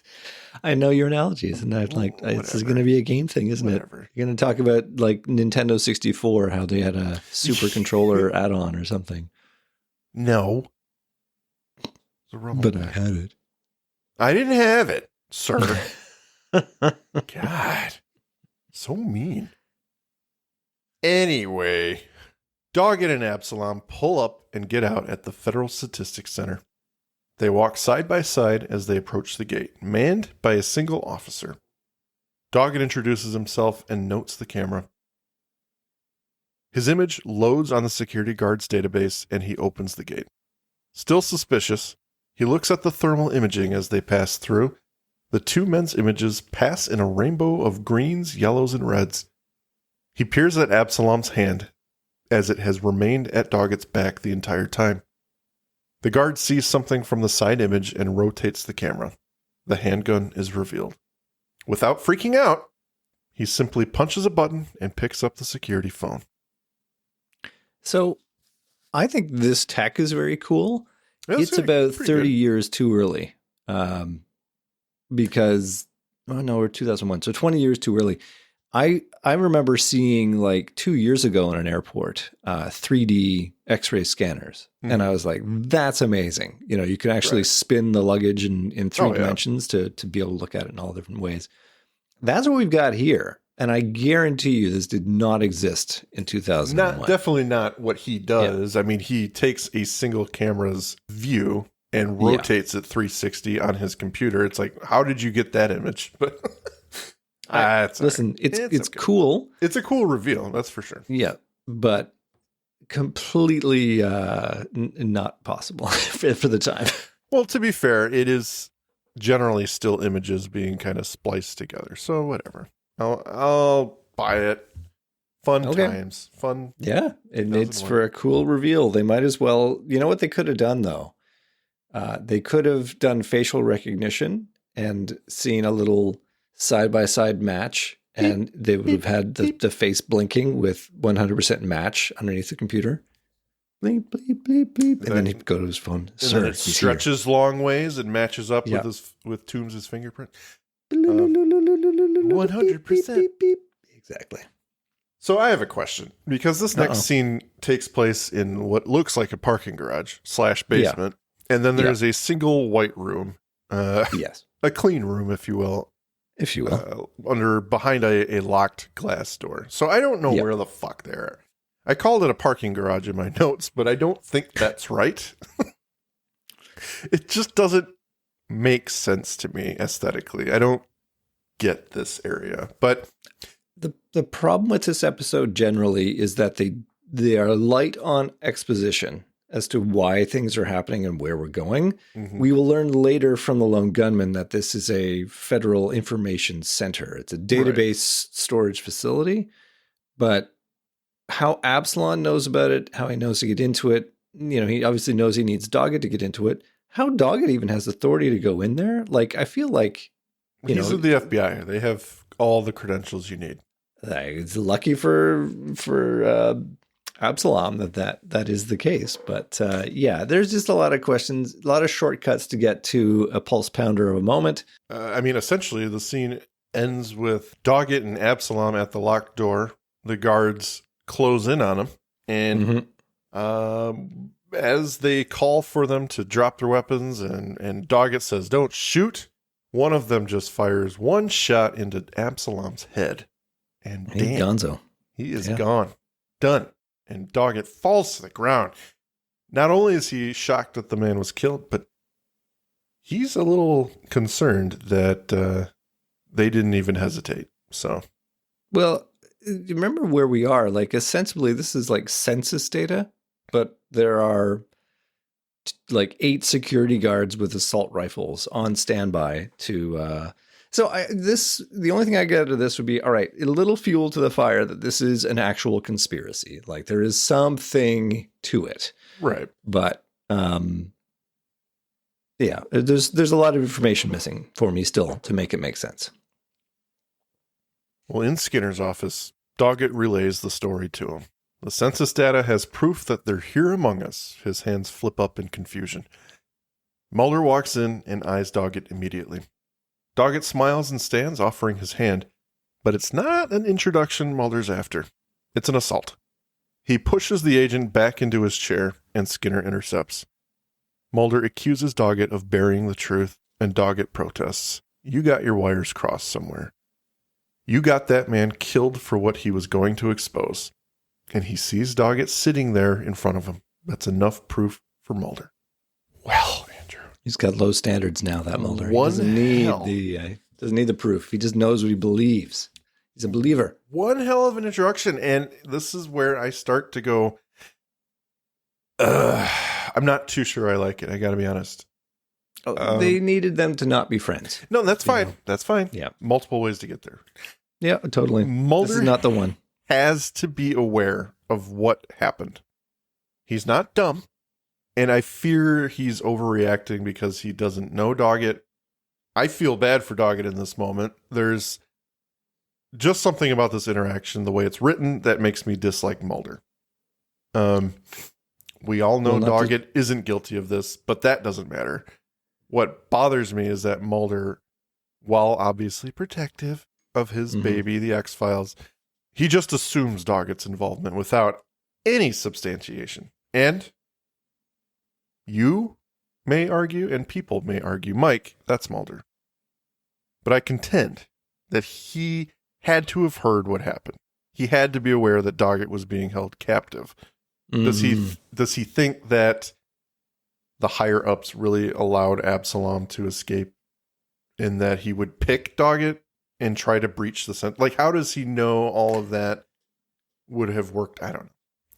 I know your analogies, and this is going to be a game thing, isn't it? You're going to talk about like Nintendo 64, how they had a super controller add-on or something. No. But I had it. I didn't have it, sir. God. So mean. Anyway, Doggett and Absalom pull up and get out at the Federal Statistics Center. They walk side by side as they approach the gate, manned by a single officer. Doggett introduces himself and notes the camera. His image loads on the security guard's database, and he opens the gate. Still suspicious, he looks at the thermal imaging as they pass through. The two men's images pass in a rainbow of greens, yellows, and reds. He peers at Absalom's hand, as it has remained at Doggett's back the entire time. The guard sees something from the side image and rotates the camera. The handgun is revealed. Without freaking out, he simply punches a button and picks up the security phone. So I think this tech is very cool. It's about 30 good. years too early. Because, we're 2001. So 20 years too early. I remember seeing like 2 years ago in an airport, 3D X-ray scanners. And I was like, that's amazing. You can actually spin the luggage in three dimensions to be able to look at it in all different ways. That's what we've got here. And I guarantee you this did not exist in 2001. Definitely not what he does. Yeah. I mean, he takes a single camera's view and rotates it 360 on his computer. It's like, how did you get that image? But listen, it's okay. Cool. It's a cool reveal, that's for sure. Yeah, but completely not possible for the time. Well, to be fair, it is generally still images being kind of spliced together. So whatever. I'll buy it. Fun times. Fun. Yeah, it's for a cool reveal. They might as well. You know what they could have done, though? They could have done facial recognition and seen a little side-by-side match, and they would have had the face blinking with 100% match underneath the computer. Bleep, bleep, bleep, bleep. And then he'd go to his phone. Sir, and it stretches long ways and matches up with Toombs' fingerprint. 100%. Exactly. So I have a question, because this next scene takes place in what looks like a parking garage / basement. And then there's a single white room. Yes. A clean room, if you will. Behind a locked glass door. So I don't know where the fuck they are. I called it a parking garage in my notes, but I don't think that's right. It just doesn't make sense to me aesthetically. I don't get this area. But the problem with this episode generally is that they are light on exposition as to why things are happening and where we're going. Mm-hmm. We will learn later from the lone gunman that this is a federal information center. It's a database storage facility, but how Absalom knows about it, how he knows to get into it, he obviously knows he needs Doggett to get into it. How Doggett even has authority to go in there? Like, I feel like, he's with the FBI. They have all the credentials you need. It's lucky for Absalom that is the case. But there's just a lot of questions, a lot of shortcuts to get to a pulse pounder of a moment. Essentially the scene ends with Doggett and Absalom at the locked door. The guards close in on him, and as they call for them to drop their weapons, and Doggett says, "Don't shoot," one of them just fires one shot into Absalom's head, and Gonzo. He is gone, done. And Doggett falls to the ground. Not only is he shocked that the man was killed, but he's a little concerned that they didn't even hesitate. So, well, you remember where we are? Like, ostensibly, this is like census data, but there are like 8 security guards with assault rifles on standby to. The only thing I get out of this would be, all right, a little fuel to the fire that this is an actual conspiracy. Like, there is something to it. Right. But, there's a lot of information missing for me still to make it make sense. Well, in Skinner's office, Doggett relays the story to him. The census data has proof that they're here among us. His hands flip up in confusion. Mulder walks in and eyes Doggett immediately. Doggett smiles and stands, offering his hand, but it's not an introduction Mulder's after. It's an assault. He pushes the agent back into his chair, and Skinner intercepts. Mulder accuses Doggett of burying the truth, and Doggett protests. You got your wires crossed somewhere. You got that man killed for what he was going to expose. And he sees Doggett sitting there in front of him. That's enough proof for Mulder. Well, Andrew. He's got low standards now, that Mulder. He doesn't need the proof. He just knows what he believes. He's a believer. One hell of an introduction. And this is where I start to go, I'm not too sure I like it. I got to be honest. They needed them to not be friends. No, that's fine. That's fine. Yeah. Multiple ways to get there. Yeah, totally. Mulder this is not the one. Has to be aware of what happened. He's not dumb. And I fear he's overreacting because he doesn't know Doggett. I feel bad for Doggett in this moment. There's just something about this interaction, the way it's written, that makes me dislike Mulder. We all know Doggett isn't guilty of this, but that doesn't matter. What bothers me is that Mulder, while obviously protective of his baby, the X-Files, he just assumes Doggett's involvement without any substantiation. And you may argue, and people may argue, Mike, that's Mulder. But I contend that he had to have heard what happened. He had to be aware that Doggett was being held captive. Does he think that the higher ups really allowed Absalom to escape, in that he would pick Doggett and try to breach the scent? Like, how does he know all of that would have worked? I don't know.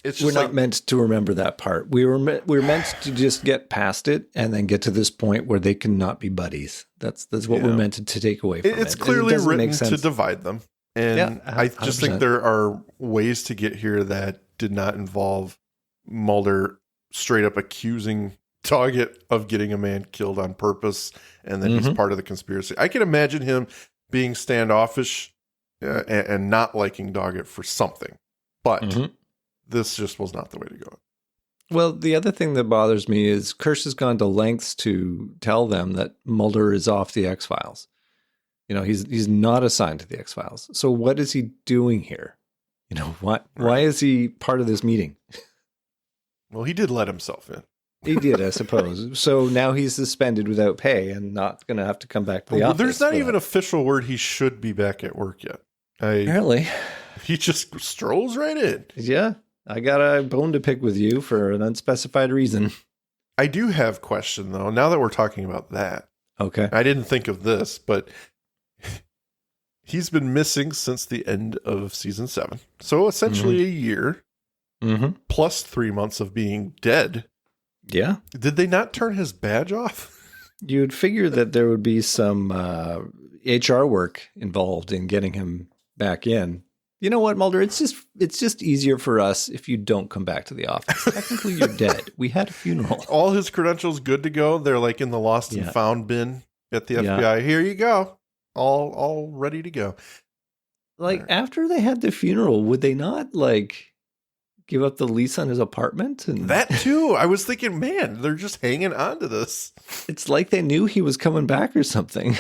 It's just we're not meant to remember that part. We're meant to just get past it and then get to this point where they cannot be buddies. That's what we're meant to take away from it. It's clearly written to divide them. And I just think there are ways to get here that did not involve Mulder straight up accusing Doggett of getting a man killed on purpose and that he's part of the conspiracy. I can imagine him being standoffish and not liking Doggett for something. But this just was not the way to go. Well, the other thing that bothers me is Kirsch has gone to lengths to tell them that Mulder is off the X-Files. You know, he's not assigned to the X-Files. So what is he doing here? You know, why is he part of this meeting? Well, he did let himself in. He did, I suppose. So now he's suspended without pay and not going to have to come back to the office. There's not even official word he should be back at work yet. Apparently. He just strolls right in. Yeah. I got a bone to pick with you for an unspecified reason. I do have a question, though, now that we're talking about that. Okay. I didn't think of this, but he's been missing since the end of season 7. So essentially a year plus 3 months of being dead. Yeah. Did they not turn his badge off? You'd figure that there would be some HR work involved in getting him back in. You know what, Mulder? It's just easier for us if you don't come back to the office. Technically, you're dead. We had a funeral. All his credentials good to go. They're like in the lost and found bin at the FBI. Here you go. All ready to go. Like, after they had the funeral, would they not, like, give up the lease on his apartment? And that too. I was thinking, man, they're just hanging on to this. It's like they knew he was coming back or something.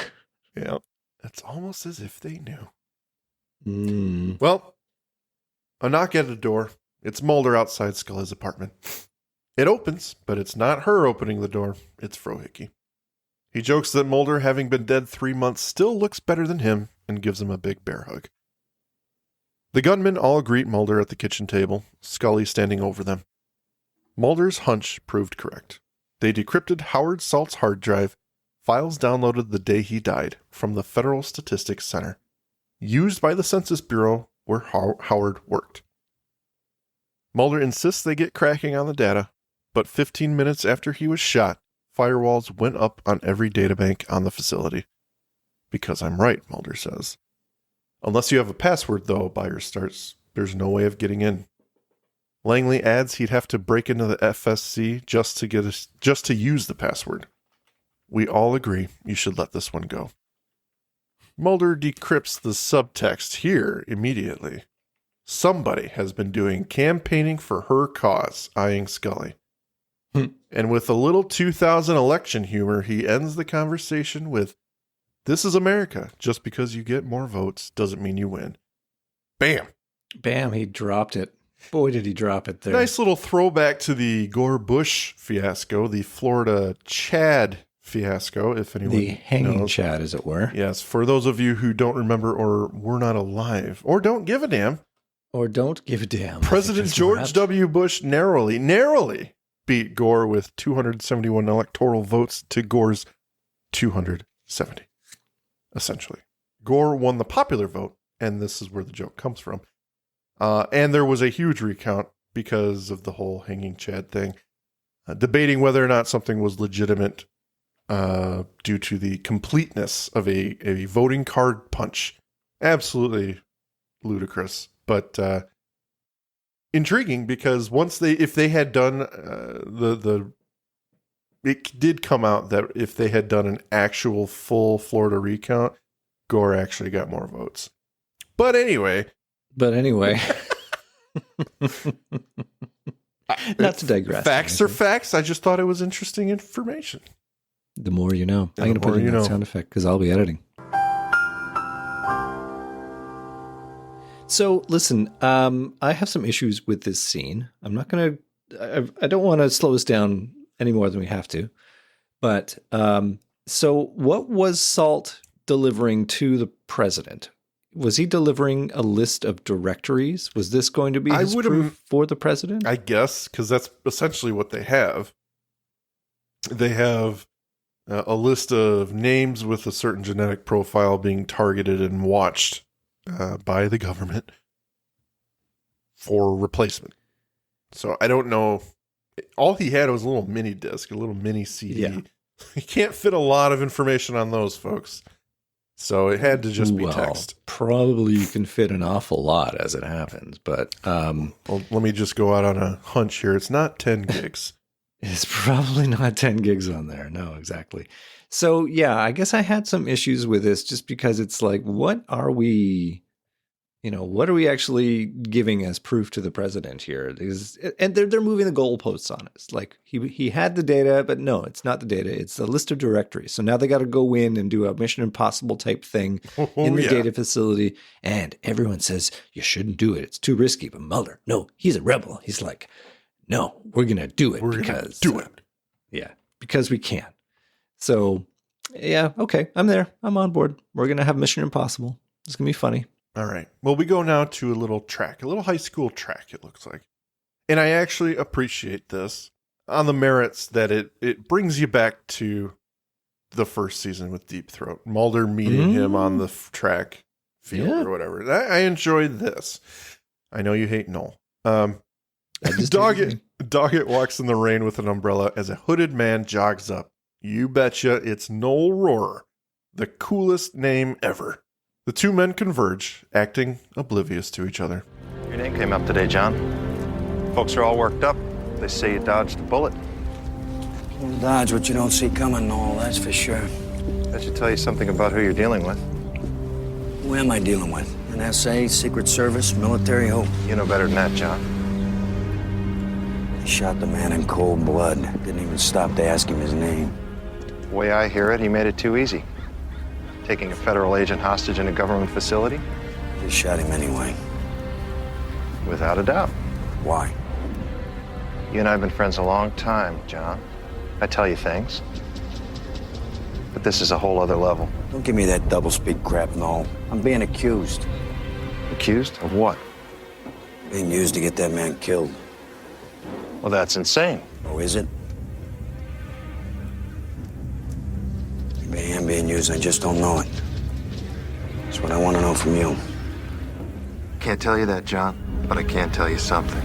Yeah. It's almost as if they knew. Mm. Well, a knock at the door. It's Mulder outside Scully's apartment. It opens, but it's not her opening the door. It's Frohickey. He jokes that Mulder, having been dead 3 months, still looks better than him and gives him a big bear hug. The gunmen all greet Mulder at the kitchen table, Scully standing over them. Mulder's hunch proved correct. They decrypted Howard Salt's hard drive, files downloaded the day he died from the Federal Statistics Center, used by the Census Bureau where Howard worked. Mulder insists they get cracking on the data, but 15 minutes after he was shot, firewalls went up on every databank on the facility. Because I'm right, Mulder says. Unless you have a password, though, Byers starts, there's no way of getting in. Langley adds he'd have to break into the FSC just to use the password. We all agree you should let this one go. Mulder decrypts the subtext here immediately. Somebody has been doing campaigning for her cause, eyeing Scully. And with a little 2000 election humor, he ends the conversation with, "This is America. Just because you get more votes doesn't mean you win." Bam. Bam, he dropped it. Boy, did he drop it there. Nice little throwback to the Gore-Bush fiasco, the Florida Chad fiasco, if anyone the hanging knows. Chad, as it were. Yes, for those of you who don't remember or were not alive or don't give a damn. Or don't give a damn. President George W. Bush narrowly beat Gore with 271 electoral votes to Gore's 270, essentially. Gore won the popular vote, and this is where the joke comes from. And there was a huge recount because of the whole hanging Chad thing, debating whether or not something was legitimate due to the completeness of a voting card punch. Absolutely ludicrous, but intriguing because if they had done it did come out that if they had done an actual full Florida recount, Gore actually got more votes. But anyway. Not to digress. Facts are facts. I just thought it was interesting information. The more you know. Yeah, I'm going to put in that sound effect because I'll be editing. So, listen, I have some issues with this scene. I'm not going to, I don't want to slow us down any more than we have to. But, so what was Salt delivering to the president? Was he delivering a list of directories? Was this going to be his proof for the president? I guess, because that's essentially what they have. They have a list of names with a certain genetic profile being targeted and watched by the government for replacement. So I don't know. All he had was a little mini disc, a little mini CD. Yeah. You can't fit a lot of information on those, folks. So it had to just be text. Probably you can fit an awful lot as it happens, but well, let me just go out on a hunch here. It's not 10 gigs. It's probably not 10 gigs on there. No, exactly. So yeah, I guess I had some issues with this just because it's like, what are we actually giving as proof to the president here? And they're moving the goalposts on us. Like he had the data, but no, it's not the data. It's a list of directories. So now they got to go in and do a Mission Impossible type thing in the data facility. And everyone says, you shouldn't do it. It's too risky. But Mulder, no, he's a rebel. He's like, no, we're going to do it because we can. So yeah, okay, I'm there. I'm on board. We're going to have Mission Impossible. It's going to be funny. All right. Well, we go now to a little high school track, it looks like. And I actually appreciate this on the merits that it brings you back to the first season with Deep Throat. Mulder meeting him on the track field or whatever. I enjoyed this. I know you hate Noel. Doggett walks in the rain with an umbrella as a hooded man jogs up. You betcha it's Noel Rohrer, the coolest name ever. The two men converge, acting oblivious to each other. Your name came up today, John. Folks are all worked up. They say you dodged a bullet. You dodge what you don't see coming, Noel, that's for sure. That should tell you something about who you're dealing with. Who am I dealing with? An SA, Secret Service, military? Who? You know better than that, John. He shot the man in cold blood. Didn't even stop to ask him his name. The way I hear it, he made it too easy. Taking a federal agent hostage in a government facility? They shot him anyway. Without a doubt. Why? You and I have been friends a long time, John. I tell you things. But this is a whole other level. Don't give me that doublespeak crap, Noel. I'm being accused. Accused of what? Being used to get that man killed. Well, that's insane. Oh, is it? Maybe I am being used, I just don't know it. That's what I want to know from you. Can't tell you that, John, but I can tell you something.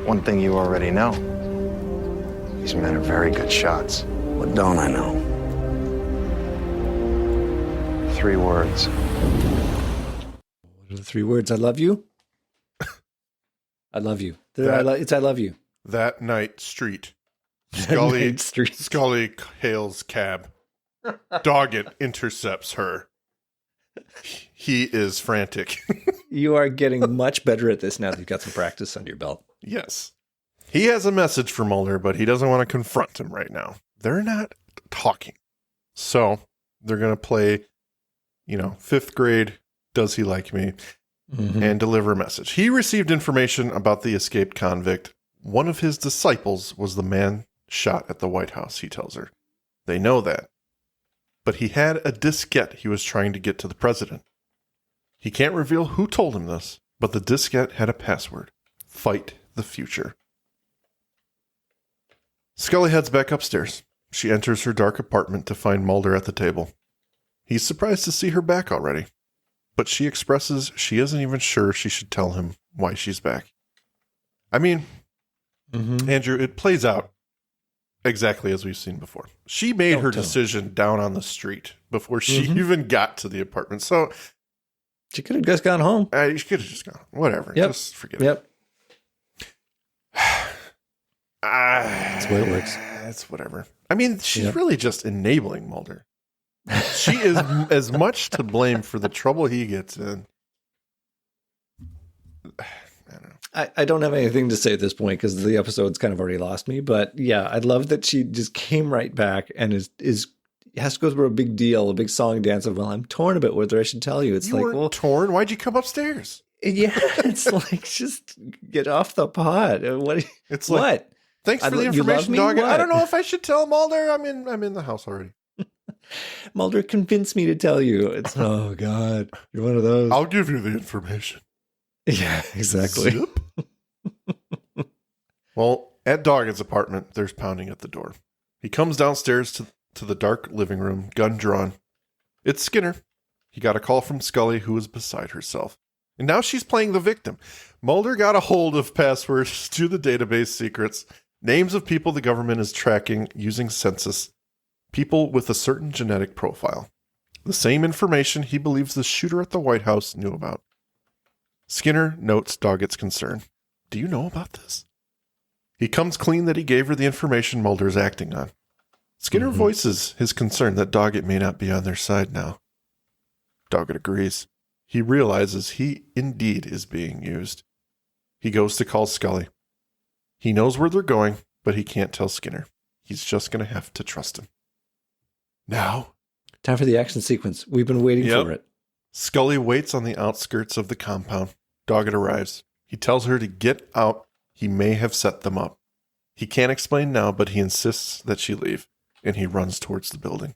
One thing you already know. These men are very good shots. What don't I know? 3 words. What are the 3 words? I love you. I love you. It's I love you. That night, street. Scully hails cab. Doggett intercepts her. He is frantic. You are getting much better at this now that you've got some practice under your belt. Yes. He has a message for Mulder, but he doesn't want to confront him right now. They're not talking. So they're going to play, 5th grade, Does He Like Me? And deliver a message. He received information about the escaped convict. One of his disciples was the man shot at the White House, he tells her. They know that. But he had a diskette he was trying to get to the president. He can't reveal who told him this, but the diskette had a password. Fight the future. Scully heads back upstairs. She enters her dark apartment to find Mulder at the table. He's surprised to see her back already. But she expresses she isn't even sure she should tell him why she's back. I mean, Andrew, it plays out exactly as we've seen before. She made her decision down on the street before she even got to the apartment. So she could have just gone home. She could have just gone. Whatever. Yep. Just forget it. That's the way it works. It's whatever. I mean, she's really just enabling Mulder. She is as much to blame for the trouble he gets in. I don't know. I don't have anything to say at this point because the episode's kind of already lost me. But yeah, I love that she just came right back and has to go through a big deal, a big song and dance of, well, I'm torn a bit whether I should tell you. It's You like, weren't well, torn. Why'd you come upstairs? yeah, it's like, just get off the pot. What? It's like, what? Thanks for the You love information, me? dog. What? I don't know if I should tell Mulder. I'm in the house already. Mulder convinced me to tell you. It's, oh God, you're one of those. I'll give you the information. Yeah, exactly. Zip. Well, at Doggett's apartment, there's pounding at the door. He comes downstairs to the dark living room, gun drawn. It's Skinner. He got a call from Scully, who was beside herself. And now she's playing the victim. Mulder got a hold of passwords to the database secrets, names of people the government is tracking using census, people with a certain genetic profile. The same information he believes the shooter at the White House knew about. Skinner notes Doggett's concern. Do you know about this? He comes clean that he gave her the information Mulder is acting on. Skinner voices his concern that Doggett may not be on their side now. Doggett agrees. He realizes he indeed is being used. He goes to call Scully. He knows where they're going, but he can't tell Skinner. He's just going to have to trust him. Now, time for the action sequence. We've been waiting for it. Scully waits on the outskirts of the compound. Doggett arrives. He tells her to get out. He may have set them up. He can't explain now, but he insists that she leave, and he runs towards the building.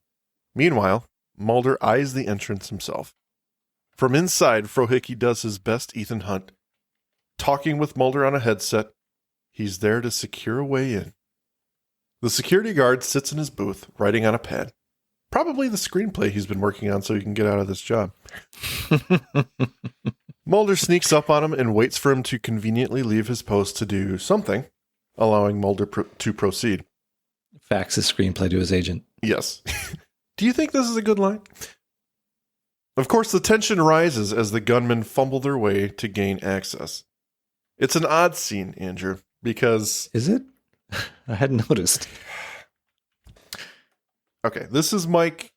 Meanwhile, Mulder eyes the entrance himself. From inside, Frohicke does his best Ethan Hunt. Talking with Mulder on a headset, he's there to secure a way in. The security guard sits in his booth, writing on a pad. Probably the screenplay he's been working on so he can get out of this job. Mulder sneaks up on him and waits for him to conveniently leave his post to do something, allowing Mulder to proceed. Fax his screenplay to his agent. Yes. Do you think this is a good line? Of course, the tension rises as the gunmen fumble their way to gain access. It's an odd scene, Andrew, because... Is it? I hadn't noticed. Okay, this is Mike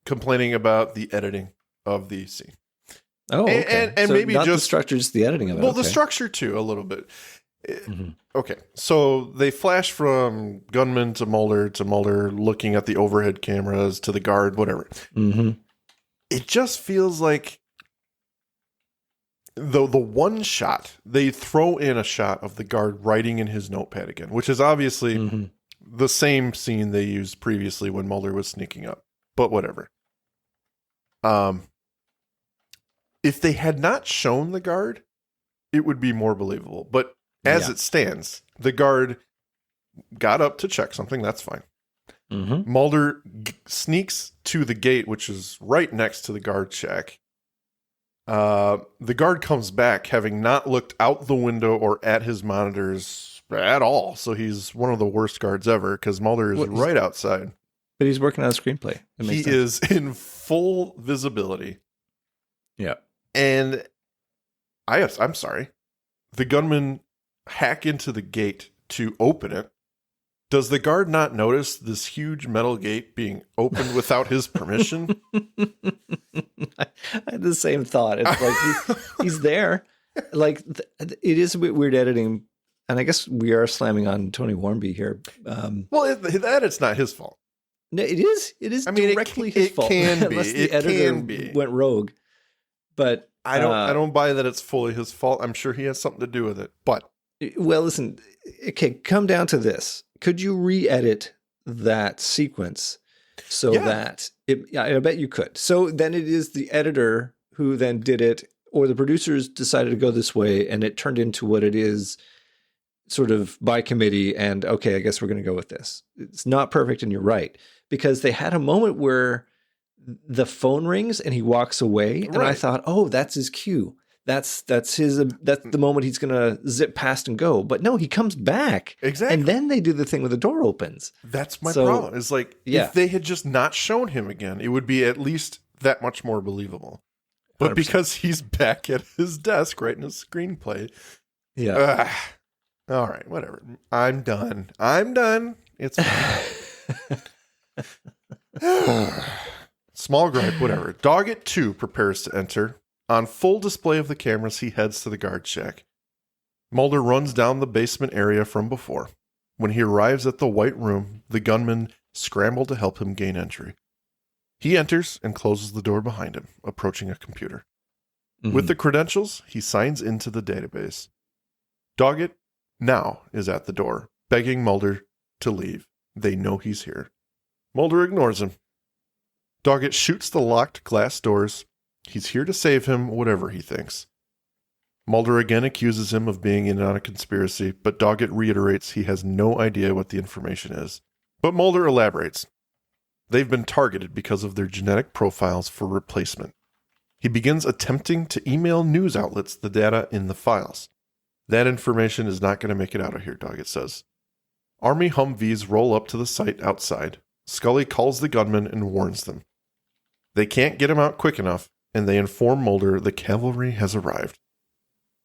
complaining about the editing of the scene. Oh, okay. And so maybe not just the structure, just the editing of it. Well, okay. the structure too, a little bit. Okay, so they flash from gunman to Mulder looking at the overhead cameras to the guard, whatever. It just feels like the one shot, they throw in a shot of the guard writing in his notepad again, which is obviously the same scene they used previously when Mulder was sneaking up, but whatever. If they had not shown the guard, it would be more believable. But as it stands, the guard got up to check something. That's fine. Mulder sneaks to the gate, which is right next to the guard shack. The guard comes back, having not looked out the window or at his monitors at all. So he's one of the worst guards ever because Mulder is right outside. But he's working on a screenplay. He is in full visibility. Yeah. And I'm sorry. The gunmen hack into the gate to open it. Does the guard not notice this huge metal gate being opened without his permission? I had the same thought. It's like he's there. Like it is a bit weird editing, and I guess we are slamming on Tony Warmby here. Well, that it's not his fault. No, it is. It is directly his fault. Can be. Unless the editor went rogue. But I don't buy that it's fully his fault. I'm sure he has something to do with it. But well, listen. Okay, come down to this. Could you re-edit that sequence so that I bet you could. So then it is the editor who then did it, or the producers decided to go this way, and it turned into what it is, sort of by committee. And okay, I guess we're going to go with this. It's not perfect, and you're right, because they had a moment where the phone rings and he walks away, and I thought, oh, that's his cue. That's the moment he's going to zip past and go. But no, he comes back. Exactly. And then they do the thing where the door opens. That's my problem. It's like, if they had just not shown him again, it would be at least that much more believable. But 100%. Because he's back at his desk writing a screenplay. Yeah. All right, whatever. I'm done. It's fine. Small gripe, whatever. Doggett, too, prepares to enter. On full display of the cameras, he heads to the guard shack. Mulder runs down the basement area from before. When he arrives at the white room, the gunmen scramble to help him gain entry. He enters and closes the door behind him, approaching a computer. Mm-hmm. With the credentials, he signs into the database. Doggett now is at the door, begging Mulder to leave. They know he's here. Mulder ignores him. Doggett shoots the locked glass doors. He's here to save him, whatever he thinks. Mulder again accuses him of being in on a conspiracy, but Doggett reiterates he has no idea what the information is. But Mulder elaborates. They've been targeted because of their genetic profiles for replacement. He begins attempting to email news outlets the data in the files. That information is not going to make it out of here, Doggett says. Army Humvees roll up to the site outside. Scully calls the gunmen and warns them. They can't get him out quick enough, and they inform Mulder the cavalry has arrived.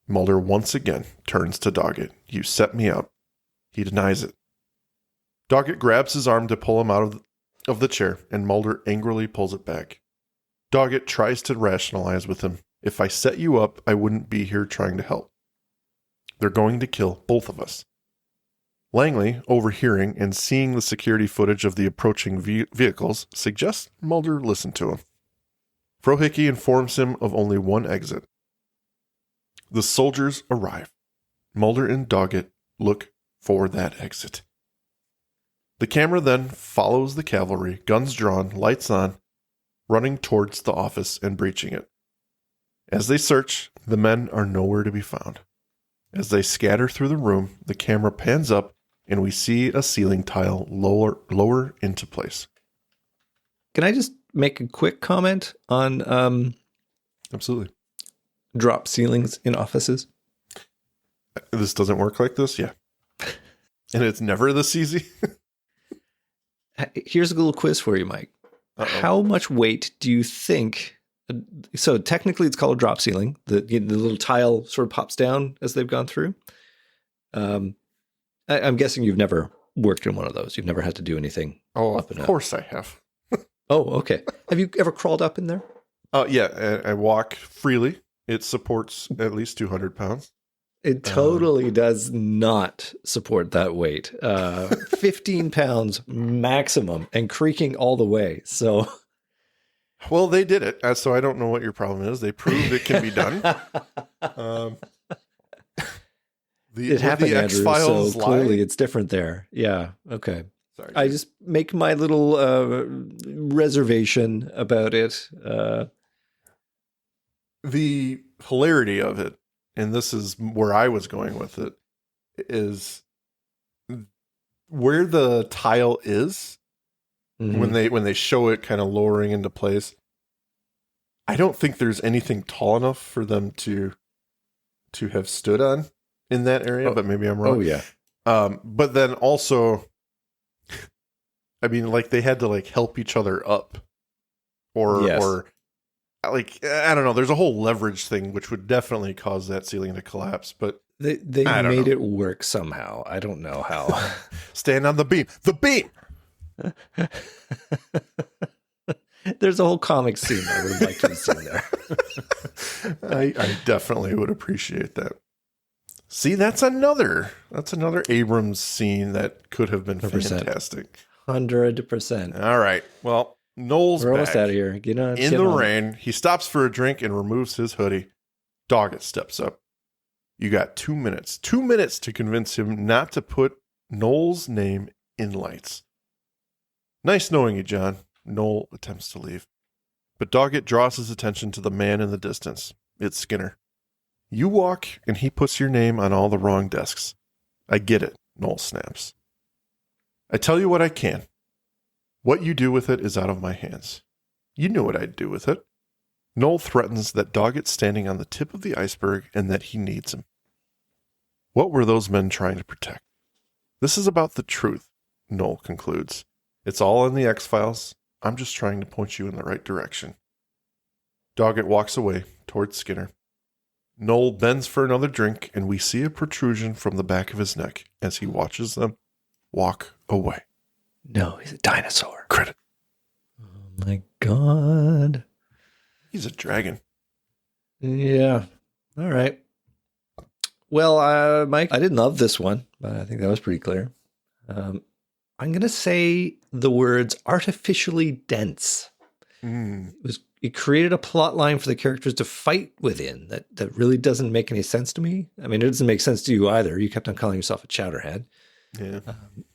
Mulder once again turns to Doggett. You set me up. He denies it. Doggett grabs his arm to pull him out of the chair, and Mulder angrily pulls it back. Doggett tries to rationalize with him. If I set you up, I wouldn't be here trying to help. They're going to kill both of us. Langley, overhearing and seeing the security footage of the approaching vehicles, suggests Mulder listen to him. Frohicke informs him of only one exit. The soldiers arrive. Mulder and Doggett look for that exit. The camera then follows the cavalry, guns drawn, lights on, running towards the office and breaching it. As they search, the men are nowhere to be found. As they scatter through the room, the camera pans up and we see a ceiling tile lower into place. Can I just make a quick comment on Absolutely. Drop ceilings in offices? This doesn't work like this? Yeah. And it's never this easy? Here's a little quiz for you, Mike. Uh-oh. How much weight do you think... So technically it's called a drop ceiling. The little tile sort of pops down as they've gone through. I'm guessing you've never worked in one of those. You've never had to do anything. Oh, of course I have. Oh, okay. Have you ever crawled up in there? Yeah, I walk freely. It supports at least 200 pounds. It totally does not support that weight. 15 pounds maximum and creaking all the way. So... Well, they did it, so I don't know what your problem is. They proved it can be done. It happened, Andrew, so clearly it's different there. Yeah, okay. Sorry. I just make my little reservation about it. The hilarity of it, and this is where I was going with it, is where the tile is. Mm-hmm. When they show it kind of lowering into place, I don't think there's anything tall enough for them to have stood on in that area, but maybe I'm wrong. Oh, yeah. But then also, I mean, like they had to like help each other up or like, I don't know. There's a whole leverage thing, which would definitely cause that ceiling to collapse, but they made it work somehow. I don't know how. Stand on the beam. The beam! There's a whole comic scene I would like to have seen there. I definitely would appreciate that. See, that's another Abrams scene that could have been 100%. Fantastic. 100%. All right. Well, Noel's We're back. almost out of here. Get on. In the rain, he stops for a drink and removes his hoodie. Doggett steps up. You got 2 minutes. 2 minutes to convince him not to put Noel's name in lights. Nice knowing you, John. Noel attempts to leave. But Doggett draws his attention to the man in the distance. It's Skinner. You walk, and he puts your name on all the wrong desks. I get it, Noel snaps. I tell you what I can. What you do with it is out of my hands. You know what I'd do with it. Noel threatens that Doggett's standing on the tip of the iceberg and that he needs him. What were those men trying to protect? This is about the truth, Noel concludes. It's all in the X-Files. I'm just trying to point you in the right direction. Doggett walks away towards Skinner. Noel bends for another drink, and we see a protrusion from the back of his neck as he watches them walk away. No, he's a dinosaur. Credit. Oh my God. He's a dragon. Yeah. All right. Well, Mike, I didn't love this one, but I think that was pretty clear. I'm going to say the words artificially dense. It created a plot line for the characters to fight within that really doesn't make any sense to me. I mean, it doesn't make sense to you either. You kept on calling yourself a chowderhead. Yeah.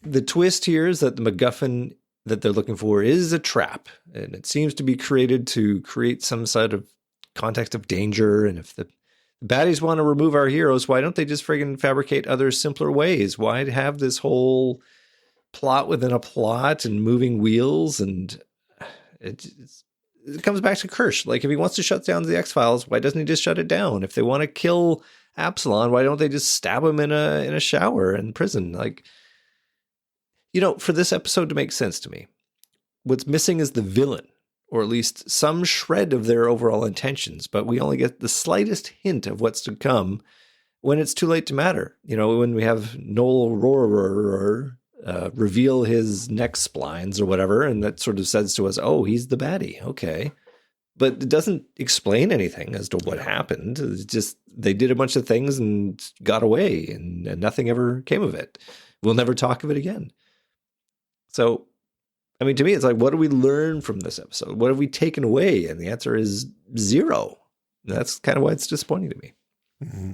The twist here is that the MacGuffin that they're looking for is a trap, and it seems to be created to create some sort of context of danger. And if the baddies want to remove our heroes, why don't they just friggin' fabricate other simpler ways? Why have this whole plot within a plot and moving wheels? And it comes back to Kirsch. Like, if he wants to shut down the X-Files, why doesn't he just shut it down? If they want to kill Absalom, why don't they just stab him in a shower in prison? Like, for this episode to make sense to me, what's missing is the villain, or at least some shred of their overall intentions, but we only get the slightest hint of what's to come when it's too late to matter. When we have Noel Rohrer reveal his neck splines or whatever, and that sort of says to us, oh, he's the baddie. Okay. But it doesn't explain anything as to what happened. It's just they did a bunch of things and got away, and nothing ever came of it. We'll never talk of it again. So, I mean, to me, it's like, what do we learn from this episode? What have we taken away? And the answer is 0. And that's kind of why it's disappointing to me. Mm-hmm.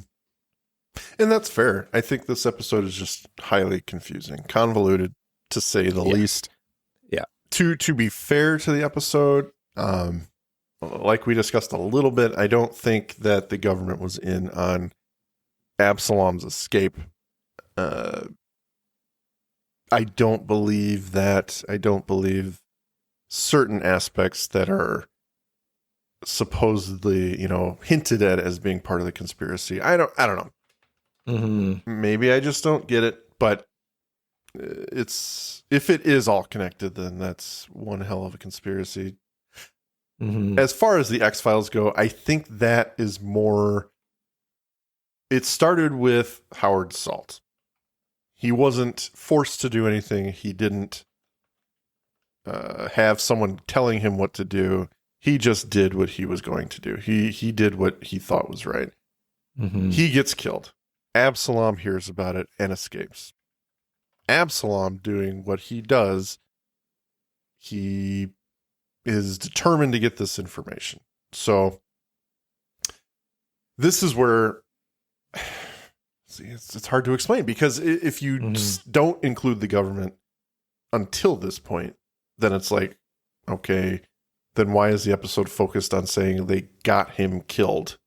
And that's fair. I think this episode is just highly confusing, convoluted, to say the least. Yeah. To be fair to the episode, like we discussed a little bit, I don't think that the government was in on Absalom's escape. I don't believe that. I don't believe certain aspects that are supposedly, hinted at as being part of the conspiracy. I don't know. Mm-hmm. Maybe I just don't get it, but if it is all connected, then that's one hell of a conspiracy. Mm-hmm. As far as the X-Files go, I think that is more. It started with Howard Salt. He wasn't forced to do anything. He didn't have someone telling him what to do. He just did what he was going to do. He did what he thought was right. Mm-hmm. He gets killed. Absalom hears about it and escapes. Absalom doing what he does, he is determined to get this information. So this is where it's hard to explain, because if you just don't include the government until this point, then it's like, okay, then why is the episode focused on saying they got him killed?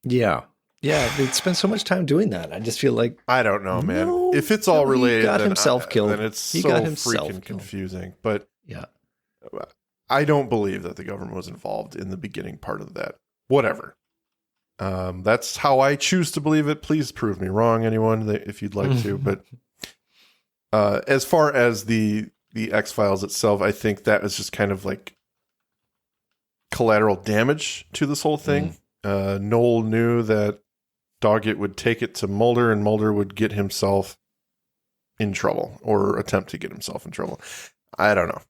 Yeah. Yeah, they spend so much time doing that. I just feel like, I don't know, man. If it's all related, he got then himself killed. Then it's He so got himself freaking killed. confusing. But yeah, I don't believe that the government was involved in the beginning part of that. Whatever. That's how I choose to believe it. Please prove me wrong, anyone, if you'd like to. But as far as the X-Files itself, I think that is just kind of like collateral damage to this whole thing. Noel knew that Doggett would take it to Mulder, and Mulder would get himself in trouble, or attempt to get himself in trouble. I don't know.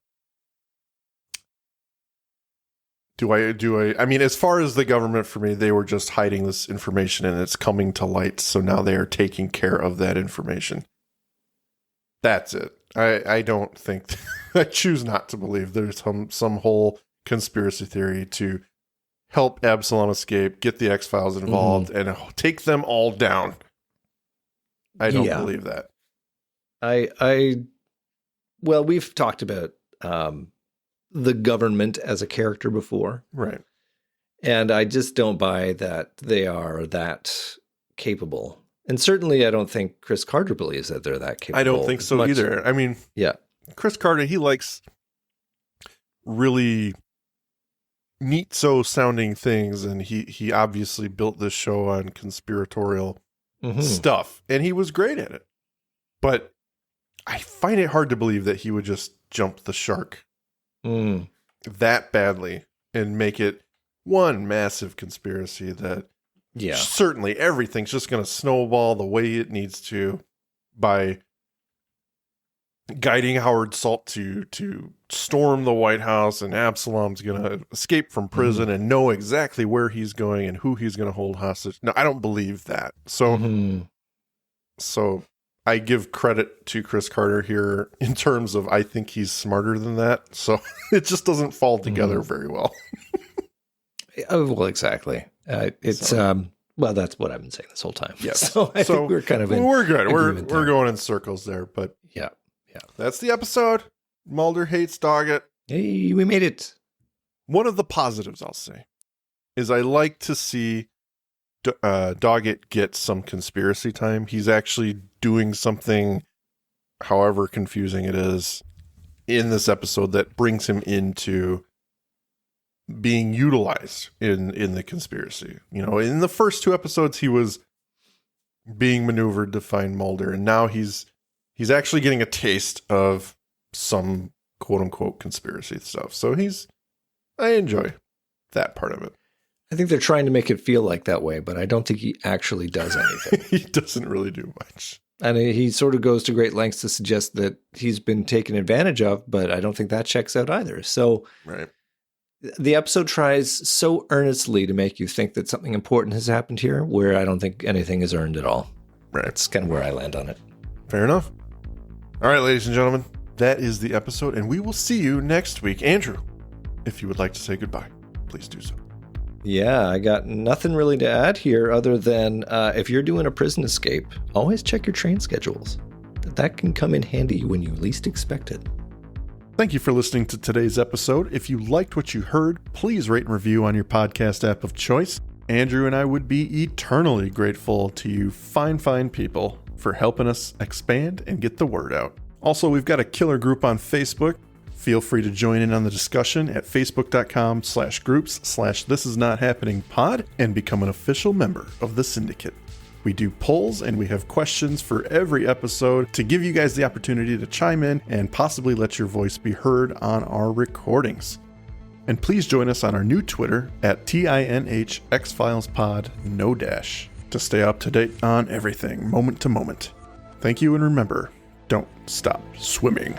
I mean, as far as the government, for me, they were just hiding this information and it's coming to light. So now they are taking care of that information. That's it. I don't think, I choose not to believe there's some whole conspiracy theory to help Absalom escape, get the X-Files involved, and take them all down. I don't believe that. Well, we've talked about the government as a character before. Right. And I just don't buy that they are that capable. And certainly I don't think Chris Carter believes that they're that capable. I don't think so either. I mean, Chris Carter, he likes really neat-so sounding things, and he obviously built this show on conspiratorial stuff, and he was great at it. But I find it hard to believe that he would just jump the shark that badly and make it one massive conspiracy that certainly everything's just going to snowball the way it needs to by guiding Howard Salt to storm the White House, and Absalom's going to escape from prison and know exactly where he's going and who he's going to hold hostage. No, I don't believe that. So I give credit to Chris Carter here in terms of I think he's smarter than that. So it just doesn't fall together very well. Well, exactly. Well, that's what I've been saying this whole time. Yes. So I think we're kind of in we're good. agreement We're there. going in circles there, but Yeah. that's the episode. Mulder hates Doggett. Hey, we made it. One of the positives I'll say is I like to see Doggett get some conspiracy time. He's actually doing something, however confusing it is, in this episode that brings him into being utilized in the conspiracy. You know, in the first 2 episodes, he was being maneuvered to find Mulder, and now he's actually getting a taste of some quote unquote conspiracy stuff. So I enjoy that part of it. I think they're trying to make it feel like that way, but I don't think he actually does anything. He doesn't really do much. And he sort of goes to great lengths to suggest that he's been taken advantage of, but I don't think that checks out either. So Right. The episode tries so earnestly to make you think that something important has happened here, where I don't think anything is earned at all. Right. That's kind of where I land on it. Fair enough. All right, ladies and gentlemen, that is the episode, and we will see you next week. Andrew, if you would like to say goodbye, please do so. Yeah, I got nothing really to add here other than if you're doing a prison escape, always check your train schedules. That can come in handy when you least expect it. Thank you for listening to today's episode. If you liked what you heard, please rate and review on your podcast app of choice. Andrew and I would be eternally grateful to you fine people for helping us expand and get the word out. Also, we've got a killer group on Facebook. Feel free to join in on the discussion at facebook.com/groups/thisisnothappeningpod and become an official member of the syndicate. We do polls and we have questions for every episode to give you guys the opportunity to chime in and possibly let your voice be heard on our recordings. And please join us on our new Twitter at tinhxfilespod, no dash, to stay up to date on everything, moment to moment. Thank you, and remember, don't stop swimming.